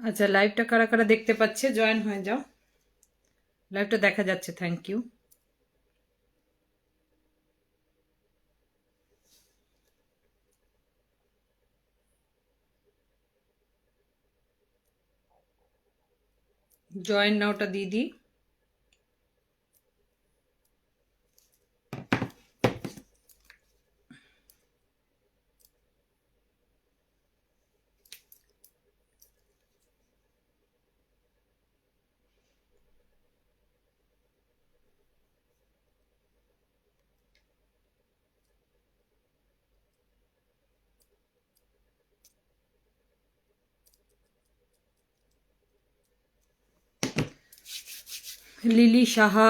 আচ্ছা, লাইভটা কারা কারা দেখতে পাচ্ছে জয়েন হয়ে যাও। লাইভটা দেখা যাচ্ছে, থ্যাংক ইউ। জয়েন নাওটা দিয়ে দিই। লিলি সাহা,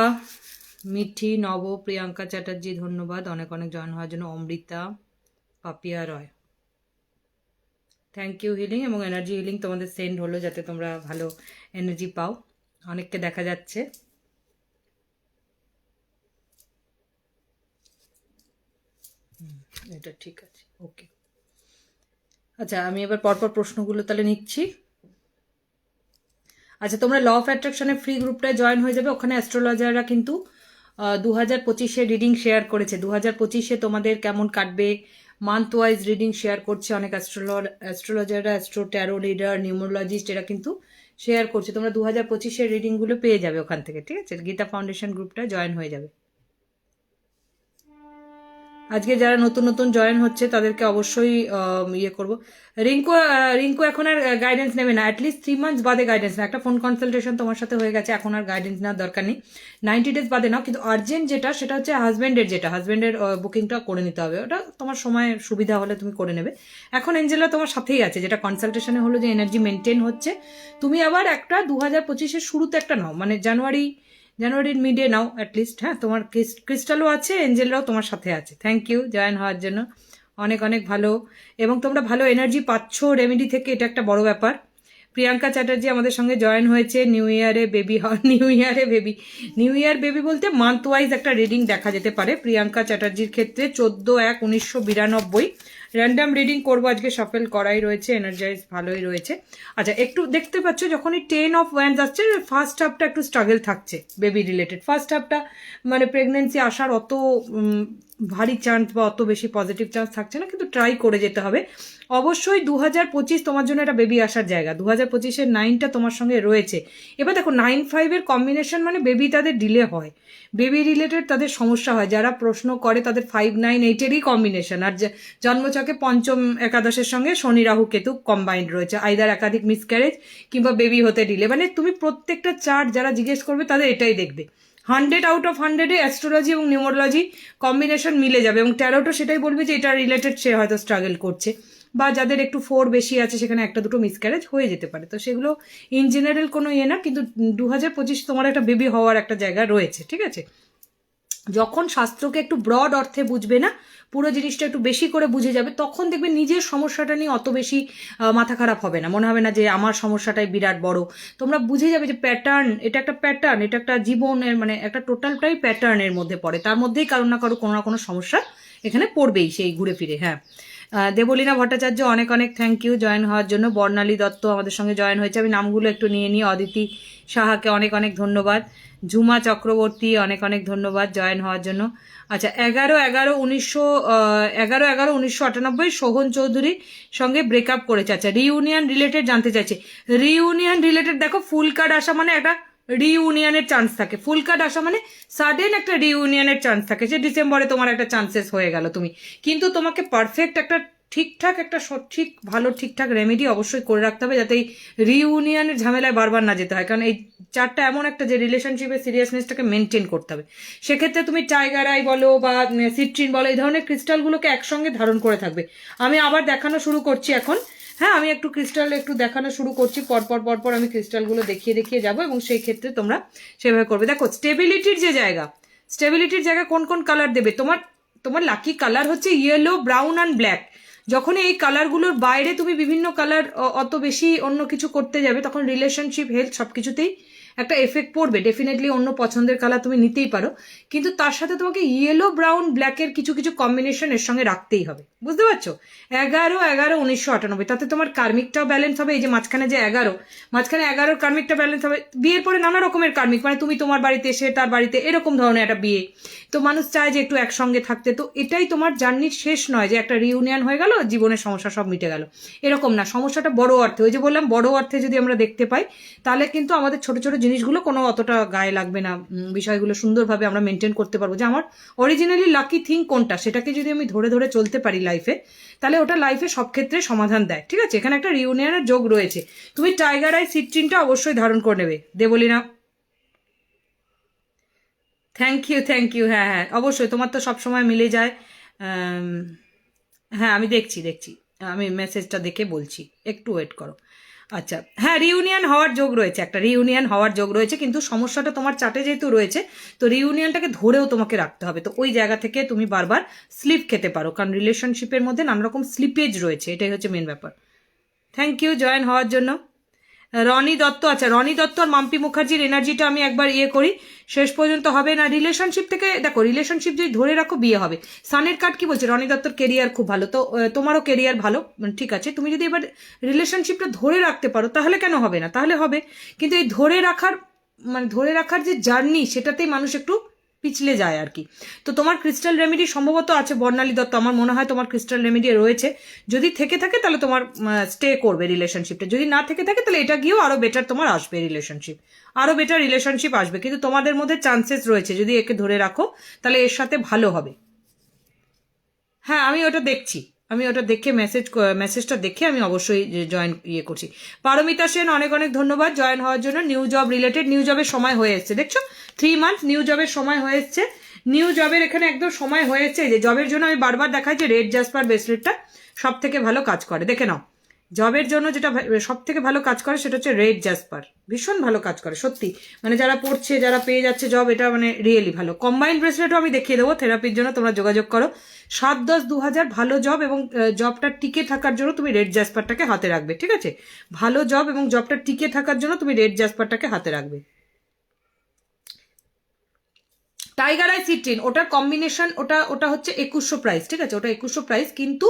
মিঠি, নব, প্রিয়াঙ্কা চ্যাটার্জি, ধন্যবাদ অনেক অনেক জয়েন হওয়ার জন্য। অমৃতা, পাপিয়া রয়, থ্যাংক ইউ। হিলিং এবং এনার্জি হিলিং তোমাদের সেন্ড হলো যাতে তোমরা ভালো এনার্জি পাও। অনেককে দেখা যাচ্ছে। এটা ঠিক আছে, ওকে। আচ্ছা, আমি এবার পরপর প্রশ্নগুলো তাহলে নিচ্ছি। আচ্ছা, তোমরা ল অফ অ্যাট্রাকশনের ফ্রি গ্রুপটায় জয়েন হয়ে যাবে। ওখানে অ্যাস্ট্রোলজাররা কিন্তু 2025-এ রিডিং শেয়ার করেছে। 2025-এ তোমাদের কেমন কাটবে মান্থ ওয়াইজ রিডিং শেয়ার করছে অনেক অ্যাস্ট্রোলজাররা, অ্যাস্ট্রো ট্যারো রিডার, নিউমোলজিস্ট, এরা কিন্তু শেয়ার করছে। তোমরা 2025-এর রিডিংগুলো পেয়ে যাবে ওখান থেকে, ঠিক আছে? গীতা ফাউন্ডেশন গ্রুপটা জয়েন হয়ে যাবে। আজকে যারা নতুন নতুন জয়েন হচ্ছে তাদেরকে অবশ্যই ইয়ে করব। রিঙ্কু এখন আর গাইডেন্স নেবে না, অ্যাটলিস্ট 3 মান্থস বাদে গাইডেন্স না। একটা ফোন কনসালটেশন তোমার সাথে হয়ে গেছে, এখন আর গাইডেন্স নেওয়ার দরকার নেই। 90 ডেজ বাদে নাও, কিন্তু আর্জেন্ট যেটা সেটা হচ্ছে হাজব্যান্ডের বুকিংটা করে নিতে হবে। ওটা তোমার সময় সুবিধা হলে তুমি করে নেবে। এখন এঞ্জেলা তোমার সাথেই আছে, যেটা কনসালটেশনে হলো যে এনার্জি মেনটেন হচ্ছে। তুমি আবার একটা 2025-এর শুরুতে একটা নাও, মানে জানুয়ারির মিডে নাও অ্যাটলিস্ট। হ্যাঁ, তোমার ক্রিস্টালও আছে, এঞ্জেলরাও তোমার সাথে আছে। থ্যাংক ইউ জয়েন হওয়ার জন্য, অনেক অনেক ভালো। এবং তোমরা ভালো এনার্জি পাচ্ছ রেমেডি থেকে, এটা একটা বড় ব্যাপার। প্রিয়াঙ্কা চ্যাটার্জি আমাদের সঙ্গে জয়েন হয়েছে। নিউ ইয়ার বেবি বলতে মান্থ ওয়াইজ একটা রিডিং দেখা যেতে পারে প্রিয়াঙ্কা চ্যাটার্জির ক্ষেত্রে। 14/1/1992 র্যান্ডাম রিডিং করবো আজকে, সফল করাই রয়েছে, এনার্জাইজ ভালোই রয়েছে। আচ্ছা, একটু দেখতে পাচ্ছ যখনই 10 অফ ওয়ান্স আসছে, ফার্স্ট হাফটা একটু স্ট্রাগল থাকছে বেবি রিলেটেড। ফার্স্ট হাফটা মানে প্রেগনেন্সি আসার অত ভারী চান্স বা অত বেশি পজিটিভ চান্স থাকছে না, কিন্তু ট্রাই করে যেতে হবে অবশ্যই। 2025 তোমার জন্য একটা বেবি আসার জায়গা। 2025-এর 9টা তোমার সঙ্গে রয়েছে। এবার দেখো 9-5-এর কম্বিনেশন মানে বেবি তাদের ডিলে হয়, বেবি রিলেটেড তাদের সমস্যা হয়। যারা প্রশ্ন করে তাদের 5-9-8-এরই কম্বিনেশন। আর জন্মছকে পঞ্চম একাদশের সঙ্গে শনি রাহু কেতু কম্বাইন্ড রয়েছে, আইদার একাধিক মিসক্যারেজ কিংবা বেবি হতে ডিলে। মানে তুমি প্রত্যেকটা চার্ট যারা জিজ্ঞেস করবে তাদের এটাই দেখবে। 100/100-এ অ্যাস্ট্রোলজি এবং নিউমোরোলজি কম্বিনেশন মিলে যাবে, এবং ট্যারোটো সেটাই বলবে যে এটা রিলেটেড, সে হয়তো স্ট্রাগল করছে। বা যাদের একটু 4 বেশি আছে সেখানে একটা দুটো মিসক্যারেজ হয়ে যেতে পারে। তো সেগুলো ইন জেনারেল কোনো ইয়ে না, কিন্তু 2025 তোমার একটা বেবি হওয়ার একটা জায়গা রয়েছে, ঠিক আছে? যখন শাস্ত্রকে একটু ব্রড অর্থে বুঝবে না, পুরো জিনিসটা একটু বেশি করে বুঝে যাবে, তখন দেখবে নিজের সমস্যাটা নিয়ে অত বেশি মাথা খারাপ হবে না। মনে হবে না যে আমার সমস্যাটাই বিরাট বড়। তোমরা বুঝে যাবে যে প্যাটার্ন, এটা একটা প্যাটার্ন, এটা একটা জীবনের মানে একটা টোটালটাই প্যাটার্নের মধ্যে পড়ে। তার মধ্যেই কারো না কারো কোনো না কোনো সমস্যা এখানে পড়বেই, সেই ঘুরে ফিরে। হ্যাঁ, দেবলীনা ভট্টাচার্য অনেক অনেক থ্যাংক ইউ জয়েন হওয়ার জন্য। বর্ণালী দত্ত আমাদের সঙ্গে জয়েন হয়েছে, আমি নামগুলো একটু নিয়ে নিই। অদিতি সাহাকে অনেক অনেক ধন্যবাদ। ঝুমা চক্রবর্তী অনেক অনেক ধন্যবাদ জয়েন হওয়ার জন্য। আচ্ছা, 11/11/1998 সোহন চৌধুরীর সঙ্গে ব্রেকআপ করেছে। আচ্ছা, রিউনিয়ন রিলেটেড জানতে চাইছে। রিউনিয়ন রিলেটেড দেখো, ফুল কার্ড আসা মানে একটা রিউনিয়নের চান্স থাকে। ফুল কার্ড আসা মানে সাডেন একটা রিউনিয়নের চান্স থাকে। যে ডিসেম্বরে তোমার একটা চান্সেস হয়ে গেল তুমি, কিন্তু তোমাকে পারফেক্ট একটা ঠিকঠাক একটা সঠিক ভালো ঠিকঠাক রেমেডি অবশ্যই করে রাখতে হবে, যাতে এই রিউনিয়নের ঝামেলায় বারবার না যেতে হয়। কারণ এই চারটা এমন একটা যে রিলেশনশিপের সিরিয়াসনেসটাকে মেনটেন করতে হবে। সেক্ষেত্রে তুমি টাইগার আই বলো বা সিট্রিন বলো, এই ধরনের ক্রিস্টালগুলোকে একসঙ্গে ধারণ করে থাকবে। আমি আবার দেখানো শুরু করছি এখন। হ্যাঁ, আমি একটু ক্রিস্টাল একটু দেখানো শুরু করছি, পরপর আমি ক্রিস্টালগুলো দেখিয়ে দেখিয়ে যাবো, এবং সেই ক্ষেত্রে তোমরা সেভাবে করবে। দেখো, স্টেবিলিটির জায়গা কোন কোন কালার দেবে। তোমার লাকি কালার হচ্ছে ইয়েলো, ব্রাউন অ্যান্ড ব্ল্যাক। যখন এই কালারগুলোর বাইরে তুমি বিভিন্ন কালার অত বেশি অন্য কিছু করতে যাবে, তখন রিলেশনশিপ, হেলথ সবকিছুতেই একটা এফেক্ট পড়বে ডেফিনেটলি। অন্য পছন্দের কালার তুমি নিতেই পারো, কিন্তু তার সাথে তোমাকে ইয়েলো ব্রাউন ব্ল্যাকের কিছু কিছু কম্বিনেশন এর সঙ্গে রাখতেই হবে, বুঝতে পারছো? 11/11/1998, তাতে তোমার কার্মিকটাও ব্যালেন্স হবে। এই যে মাঝখানে যে 11, মাঝখানে 11 কার্মিকটা ব্যালেন্স হবে। বিয়ের পরে নানা রকমের কার্মিক, মানে তুমি তোমার বাড়িতে, সে তার বাড়িতে, এরকম ধরনের একটা বিয়ে। তো মানুষ চায় যে একটু একসঙ্গে থাকতে। তো এটাই তোমার জার্নির শেষ নয় যে একটা রিউনিয়ন হয়ে গেল, জীবনের সমস্যা সব মিটে গেল, এরকম না। সমস্যাটা বড় অর্থে, ওই যে বললাম বড় অর্থে যদি আমরা দেখতে পাই, তাহলে কিন্তু আমাদের ছোট ছোট জিনিসগুলো কোনো অতটা গায়ে লাগবে না। বিষয়গুলো সুন্দরভাবে আমরা মেনটেন করতে পারবো, যে আমার অরিজিনালি লাকি থিং কোনটা, সেটাকে যদি আমি ধরে ধরে চলতে পারি লাইফে, তাহলে ওটা লাইফে সব ক্ষেত্রে সমাধান দেয়। ঠিক আছে, এখানে একটা রিউনিয়নের যোগ রয়েছে। তুমি টাইগার আই সিট্রিনটা অবশ্যই ধারণ করে নেবে, Debalina. Thank you, thank you. হ্যাঁ হ্যাঁ, অবশ্যই, তোমার তো সব সময় মিলে যায়। আম, হ্যাঁ, আমি দেখছি দেখছি, আমি মেসেজটা দেখে বলছি, একটু ওয়েট করো। আচ্ছা, হ্যাঁ, রিউনিয়ন হওয়ার যোগ রয়েছে, একটা রিউনিয়ন হওয়ার যোগ রয়েছে, কিন্তু সমস্যাটা তোমার চার্টে যেহেতু রয়েছে, তো রিউনিয়নটাকে ধরেও তোমাকে রাখতে হবে। তো ওই জায়গা থেকে তুমি বারবার স্লিপ খেতে পারো, কারণ রিলেশনশিপের মধ্যে নানা রকম স্লিপেজ রয়েছে, এটাই হচ্ছে মেন ব্যাপার। থ্যাংক ইউ জয়েন হওয়ার জন্য। রনি দত্ত, আচ্ছা, রনি দত্ত আর মাম্পি মুখার্জির এনার্জিটা আমি একবার করি, শেষ পর্যন্ত হবে না। রিলেশনশিপ থেকে দেখো, রিলেশনশিপ যদি ধরে রাখো বিয়ে হবে। সানের কার্ড কি বলছে? রনি দত্তর কেরিয়ার খুব ভালো, তো তোমারও কেরিয়ার ভালো, ঠিক আছে। তুমি যদি এবার রিলেশনশিপটা ধরে রাখতে পারো, তাহলে কেন হবে না? তাহলে হবে। কিন্তু এই ধরে রাখার, মানে ধরে রাখার যে জার্নি, সেটাতেই মানুষ একটু পিছলে যায় আর কি। তো তোমার ক্রিস্টাল রেমেডি সম্ভবত আছে, বর্ণালী দত্ত, আমার মনে হয় তোমার ক্রিস্টাল রেমেডি রয়েছে। যদি থেকে থাকে তাহলে তোমার স্টে করবে রিলেশনশিপটা, যদি না থেকে থাকে তাহলে এটা গিয়েও আরো বেটার তোমার আসবে রিলেশনশিপ, আরো বেটার রিলেশনশিপ আসবে। কিন্তু তোমাদের মধ্যে চান্সেস রয়েছে, যদি একে ধরে রাখো তাহলে এর সাথে ভালো হবে। হ্যাঁ, আমি ওটা দেখছি, আমি ওটা দেখে মেসেজটা দেখে আমি অবশ্যই জয়েন করছি। পারমিতা সেন, অনেক অনেক ধন্যবাদ জয়েন হওয়ার জন্য। নিউ জব রিলেটেড, নিউ জবের সময় হয়ে এসছে, দেখছো 3 মান্থ নিউ জবের সময় হয়ে এসছে। নিউ জবের এখানে একদম সময় হয়ে এসছে। যে জবের জন্য আমি বারবার দেখাই যে রেড জাসপার ব্রেসলেটটা সব থেকে ভালো কাজ করে, দেখে নাও। জবের জন্য যেটা সব থেকে ভালো কাজ করে সেটা হচ্ছে রেড জাসপার, ভীষণ ভালো কাজ করে সত্যি। মানে যারা পড়ছে, যারা পেয়ে যাচ্ছে জব, এটা মানে রিয়েলি ভালো। কম্বাইন্ড ব্রেসলেটও আমি দেখিয়ে দেবো, থেরাপির জন্য তোমরা যোগাযোগ করো। 7/10/2000 ভালো জব, এবং জবটা টিকে থাকার জন্য তুমি রেড জাসপারটাকে হাতে রাখবে, ঠিক আছে? ভালো জব এবং জবটা টিকে থাকার জন্য তুমি রেড জাসপারটাকে হাতে রাখবে। টাইগার আই সিট্রিন, ওটার কম্বিনেশন, ওটা ওটা হচ্ছে 2100 প্রাইস, ঠিক আছে? ওটা 2100 প্রাইস, কিন্তু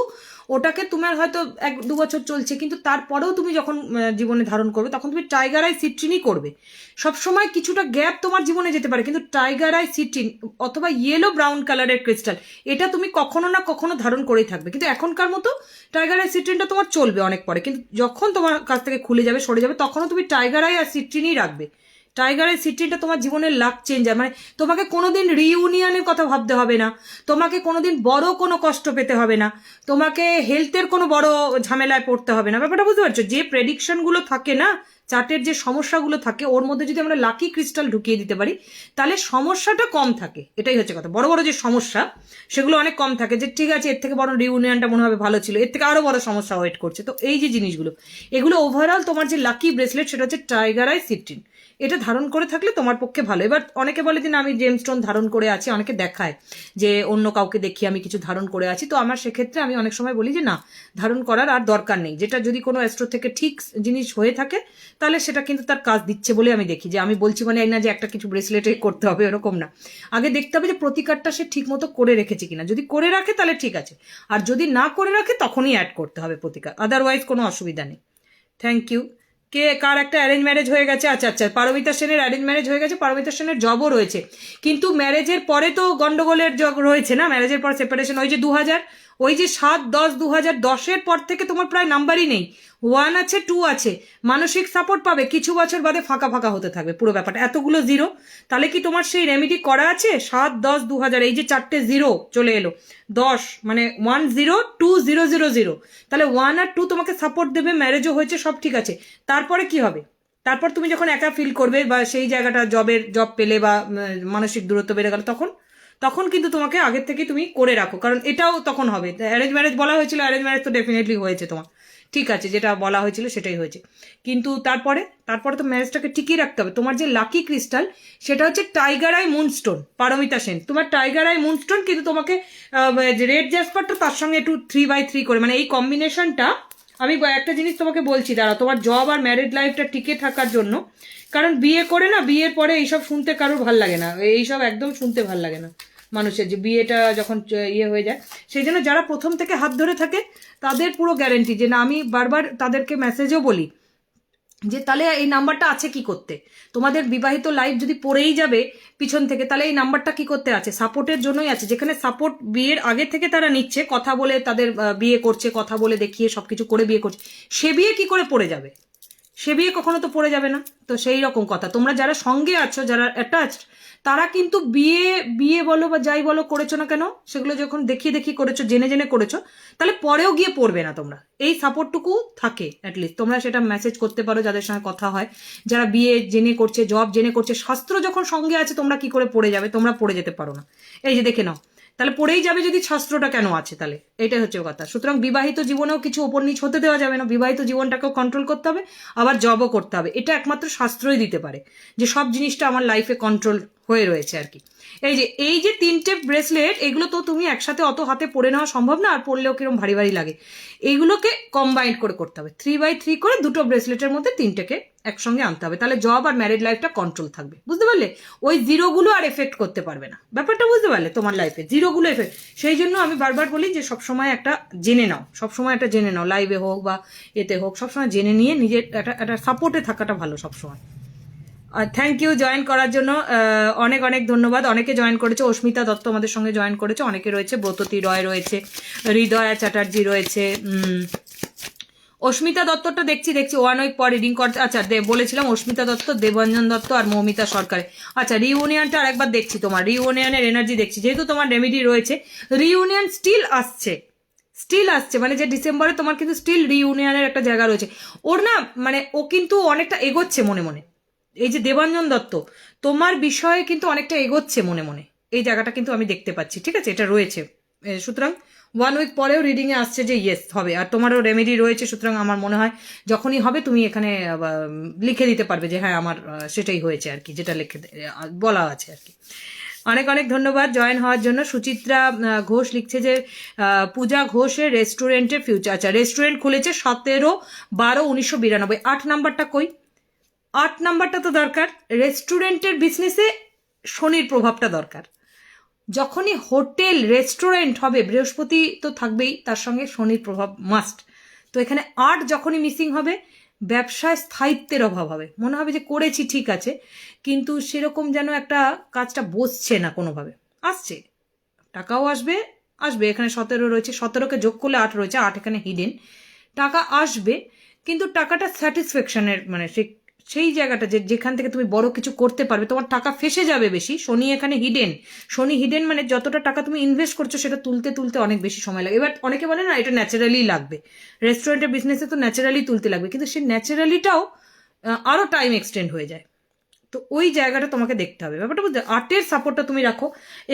ওটাকে তোমার হয়তো 1-2 বছর চলছে, কিন্তু তারপরেও তুমি যখন জীবনে ধারণ করবে, তখন তুমি টাইগার আই সিট্রিনই করবে। সবসময় কিছুটা গ্যাপ তোমার জীবনে যেতে পারে, কিন্তু টাইগার আই সিট্রিন অথবা ইয়েলো ব্রাউন কালারের ক্রিস্টাল, এটা তুমি কখনো না কখনো ধারণ করেই থাকবে। কিন্তু এখনকার মতো টাইগার আই সিট্রিনটা তোমার চলবে অনেক পরে, কিন্তু যখন তোমার কাছ থেকে খুলে যাবে, সরে যাবে, তখনও তুমি টাইগার আই আর সিট্রিনই রাখবে। টাইগারের সিট্রিনটা তোমার জীবনের লাক চেঞ্জার, মানে তোমাকে কোনোদিন রিইউনিয়নের কথা ভাবতে হবে না, তোমাকে কোনোদিন বড় কোনো কষ্ট পেতে হবে না, তোমাকে হেলথের কোনো বড় ঝামেলায় পড়তে হবে না। ব্যাপারটা বুঝতে পারছো? যে প্রেডিকশনগুলো থাকে না, চার্টের যে সমস্যাগুলো থাকে, ওর মধ্যে যদি আমরা লাকি ক্রিস্টাল ঢুকিয়ে দিতে পারি, তাহলে সমস্যাটা কম থাকে। এটাই হচ্ছে কথা, বড় বড় যে সমস্যা সেগুলো অনেক কম থাকে। যে ঠিক আছে, এর থেকে বড় রিউনিয়নটা মনে হবে ভালো ছিল, এর থেকে আরো বড় সমস্যা ওয়েট করছে। তো এই যে জিনিসগুলো, এগুলো ওভারঅল তোমার যে লাকি ব্রেসলেট, সেটা হচ্ছে টাইগার আই সিট্রিন। এটা ধারণ করে থাকলে তোমার পক্ষে ভালো। এবার অনেকে বলে যে না, আমি জেমস্টোন ধারণ করে আছি, অনেকে দেখায় যে অন্য কাউকে দেখি আমি কিছু ধারণ করে আছি। তো আমার সেক্ষেত্রে আমি অনেক সময় বলি যে না, ধারণ করার আর দরকার নেই। যেটা যদি কোনো অ্যাস্ট্রো থেকে ঠিক জিনিস হয়ে থাকে, তাহলে সেটা কিন্তু তার কাজ দিচ্ছে বলে আমি দেখি। যে আমি বলছি মানে এই না যে একটা কিছু ব্রেসলেটে করতে হবে, এরকম না। আগে দেখতে হবে যে প্রতিকারটা সে ঠিক মতো করে রেখেছে কিনা। যদি করে রাখে তাহলে ঠিক আছে, আর যদি না করে রাখে তখনই অ্যাড করতে হবে প্রতিকার, আদারওয়াইজ কোনো অসুবিধা নেই। Thank you. কে কার একটা অ্যারেঞ্জ ম্যারেজ হয়ে গেছে? আচ্ছা আচ্ছা, পারমিতা সেনের অ্যারেঞ্জ ম্যারেজ হয়ে গেছে, পারমিতা সেনের জবও রয়েছে, কিন্তু ম্যারেজের পরে তো গন্ডগোলের জগ রয়েছে না, ম্যারেজের পর সেপারেশন। ওই যে 2000, ওই যে 7/10/2010 পর থেকে তোমার প্রায় নাম্বারই নেই। 1 আছে, 2 আছে, মানসিক সাপোর্ট পাবে, কিছু বছর বাদে ফাঁকা ফাঁকা হতে থাকবে পুরো ব্যাপারটা, এতগুলো জিরো। তাহলে কি তোমার সেই রেমেডি করা আছে? 7/10/2000, এই যে 4টে জিরো চলে এলো, 10 মানে 102000, তাহলে 1 আর 2 তোমাকে সাপোর্ট দেবে, ম্যারেজও হয়েছে, সব ঠিক আছে। তারপরে কি হবে? তারপর তুমি যখন একা ফিল করবে, বা সেই জায়গাটা জব পেলে, বা মানসিক দূরত্ব বেড়ে গেল, তখন তখন কিন্তু তোমাকে আগের থেকে তুমি করে রাখো, কারণ এটাও তখন হবে। অ্যারেঞ্জ ম্যারেজ বলা হয়েছিল, অ্যারেঞ্জ ম্যারেজ তো ডেফিনেটলি হয়েছে তোমার, ঠিক আছে, যেটা বলা হয়েছিল সেটাই হয়েছে। কিন্তু তারপরে তারপরে তো ম্যারেজটাকে টিকিয়ে রাখতে হবে। তোমার যে লাকি ক্রিস্টাল, সেটা হচ্ছে tiger eye moonstone, Paramita Sen, তোমার টাইগার আই মুনস্টোন। কিন্তু তোমাকে রেড জাসপারটা তার সঙ্গে একটু 3/3 করে, মানে এই কম্বিনেশনটা। আমি একটা জিনিস তোমাকে বলছি, দাঁড়া, তোমার জব আর ম্যারিড লাইফটা টিকে থাকার জন্য কারণ বিয়ে করে না, বিয়ের পরে এইসব শুনতে কারোর ভাল লাগে না, এইসব একদম শুনতে ভাল লাগে না মানুষের, যে বিয়েটা যখন ইয়ে হয়ে যায়। সেই জন্য যারা প্রথম থেকে হাত ধরে থাকে তাদের পুরো গ্যারেন্টি, যে না, আমি বারবার তাদেরকে মেসেজও বলি যে তাহলে এই নাম্বারটা আছে কি করতে, তোমাদের বিবাহিত লাইফ যদি পড়েই যাবে পিছন থেকে, তাহলে এই নাম্বারটা কি করতে আছে, সাপোর্টের জন্যই আছে। যেখানে সাপোর্ট বিয়ের আগে থেকে তারা নিচ্ছে, কথা বলে তাদের বিয়ে করছে, কথা বলে দেখিয়ে সবকিছু করে বিয়ে করছে, সে বিয়ে কি করে পড়ে যাবে, সে বিয়ে কখনো তো পড়ে যাবে না। তো সেই রকম কথা, তোমরা যারা সঙ্গে আছো, যারা অ্যাটাচড, তারা কিন্তু বিয়ে বিয়ে বলো বা যাই বলো করেছো না কেন, সেগুলো যখন দেখিয়ে দেখিয়ে করেছো, জেনে জেনে করেছো, তাহলে পরেও গিয়ে পড়বে না তোমরা। এই সাপোর্টটুকু থাকে অ্যাটলিস্ট, তোমরা সেটা মেসেজ করতে পারো যাদের সঙ্গে কথা হয়, যারা বিয়ে জেনে করছে, জব জেনে করছে। শাস্ত্র যখন সঙ্গে আছে, তোমরা কি করে পড়ে যাবে, তোমরা পড়ে যেতে পারো না। এই যে দেখে নাও, তাহলে পড়েই যাবে যদি শাস্ত্রটা কেন আছে, তাহলে এটাই হচ্ছে কথা। সুতরাং বিবাহিত জীবনেও কিছু ওপর নিচ হতে দেওয়া যাবে না, বিবাহিত জীবনটাকেও কন্ট্রোল করতে হবে, আবার জবও করতে হবে। এটা একমাত্র শাস্ত্রই দিতে পারে যে সব জিনিসটা আমার লাইফে কন্ট্রোল হয়ে রয়েছে আর কি। এই যে 3টে ব্রেসলেট, এগুলো তো তুমি একসাথে অত হাতে পরে নেওয়া সম্ভব না, আর পরলেও কিরকম ভারী ভারী লাগে। এইগুলোকে কম্বাইন করে করতে হবে, 3x3 করে 2টো ব্রেসলেটের মধ্যে 3টেকে একসঙ্গে আনতে হবে, তাহলে জব আর ম্যারিড লাইফটা কন্ট্রোল থাকবে, বুঝতে পারলে? ওই জিরোগুলো আর এফেক্ট করতে পারবে না, ব্যাপারটা বুঝতে পারলে? তোমার লাইফে জিরোগুলো এফেক্ট। সেই জন্য আমি বারবার বলি যে সবসময় একটা জেনে নাও, সবসময় একটা জেনে নাও, লাইভে হোক বা এতে হোক, সবসময় জেনে নিয়ে নিজের একটা সাপোর্টে থাকাটা ভালো সবসময়। থ্যাংক ইউ জয়েন করার জন্য, অনেক অনেক ধন্যবাদ। অনেকে জয়েন করেছে, অস্মিতা দত্ত আমাদের সঙ্গে জয়েন করেছে, অনেকে রয়েছে, ব্রততী রয় রয়েছে, হৃদয়া চ্যাটার্জি রয়েছে, অস্মিতা দত্তটা দেখছি 1 উইক পর রিডিং করতে। আচ্ছা, বলেছিলাম অস্মিতা দত্ত, দেবাঞ্জন দত্ত আর মৌমিতা সরকার। আচ্ছা, রিউনিয়নটা আরেকবার দেখছি, তোমার রিউনিয়নের এনার্জি দেখছি, যেহেতু তোমার রেমেডি রয়েছে, রিউনিয়ন স্টিল আসছে, মানে যে ডিসেম্বরে তোমার কিন্তু স্টিল রিউনিয়নের একটা জায়গা রয়েছে ওর, না মানে ও কিন্তু অনেকটা এগোচ্ছে মনে মনে। এই যে দেবাঞ্জন দত্ত তোমার বিষয়ে কিন্তু অনেকটা এগোচ্ছে মনে মনে, এই জায়গাটা কিন্তু আমি দেখতে পাচ্ছি, ঠিক আছে? এটা রয়েছে। সুতরাং 1 উইক পরেও রিডিং এ আসছে যে ইয়েস হবে, আর তোমারও রেমেডি রয়েছে। সুতরাং আমার মনে হয় যখনই হবে তুমি এখানে লিখে দিতে পারবে যে হ্যাঁ আমার সেটাই হয়েছে আর কি, যেটা লিখে বলা আছে আর কি। অনেক অনেক ধন্যবাদ জয়েন হওয়ার জন্য। সুচিত্রা ঘোষ লিখছে যে পূজা ঘোষের রেস্টুরেন্টের ফিউচার। আচ্ছা, রেস্টুরেন্ট খুলেছে 17/12/1992। 8 নাম্বারটা কই? 8 নাম্বারটা তো দরকার। রেস্টুরেন্টের বিজনেসে শনির প্রভাবটা দরকার। যখনই হোটেল রেস্টুরেন্ট হবে, বৃহস্পতি তো থাকবেই, তার সঙ্গে শনির প্রভাব মাস্ট। তো এখানে 8 যখনই মিসিং হবে, ব্যবসায় স্থায়িত্বের অভাব হবে, মনে হবে যে করেছি ঠিক আছে, কিন্তু সেরকম যেন একটা কাজটা বসছে না কোনোভাবে। আসছে, টাকাও আসবে, এখানে 17 রয়েছে, 17কে যোগ করলে 8 রয়েছে, 8 এখানে হিডেন। টাকা আসবে, কিন্তু টাকাটা স্যাটিসফ্যাকশনের মানে সেই জায়গাটা যেখান থেকে তুমি বড় কিছু করতে পারবে, তোমার টাকা ফেসে যাবে বেশি। শনি এখানে হিডেন, শনি হিডেন মানে যতটা টাকা তুমি ইনভেস্ট করছো সেটা তুলতে তুলতে অনেক বেশি সময় লাগে। এবার অনেকে বলে না এটা ন্যাচারালি লাগবে, রেস্টুরেন্টের বিজনেসে তো ন্যাচারালি তুলতে লাগবে, কিন্তু সেই ন্যাচারালিটাও আরও টাইম এক্সটেন্ড হয়ে যায়। তো ওই জায়গাটা তোমাকে দেখতে হবে, ব্যাপারটা বুঝতে। 8-এর সাপোর্টটা তুমি রাখো।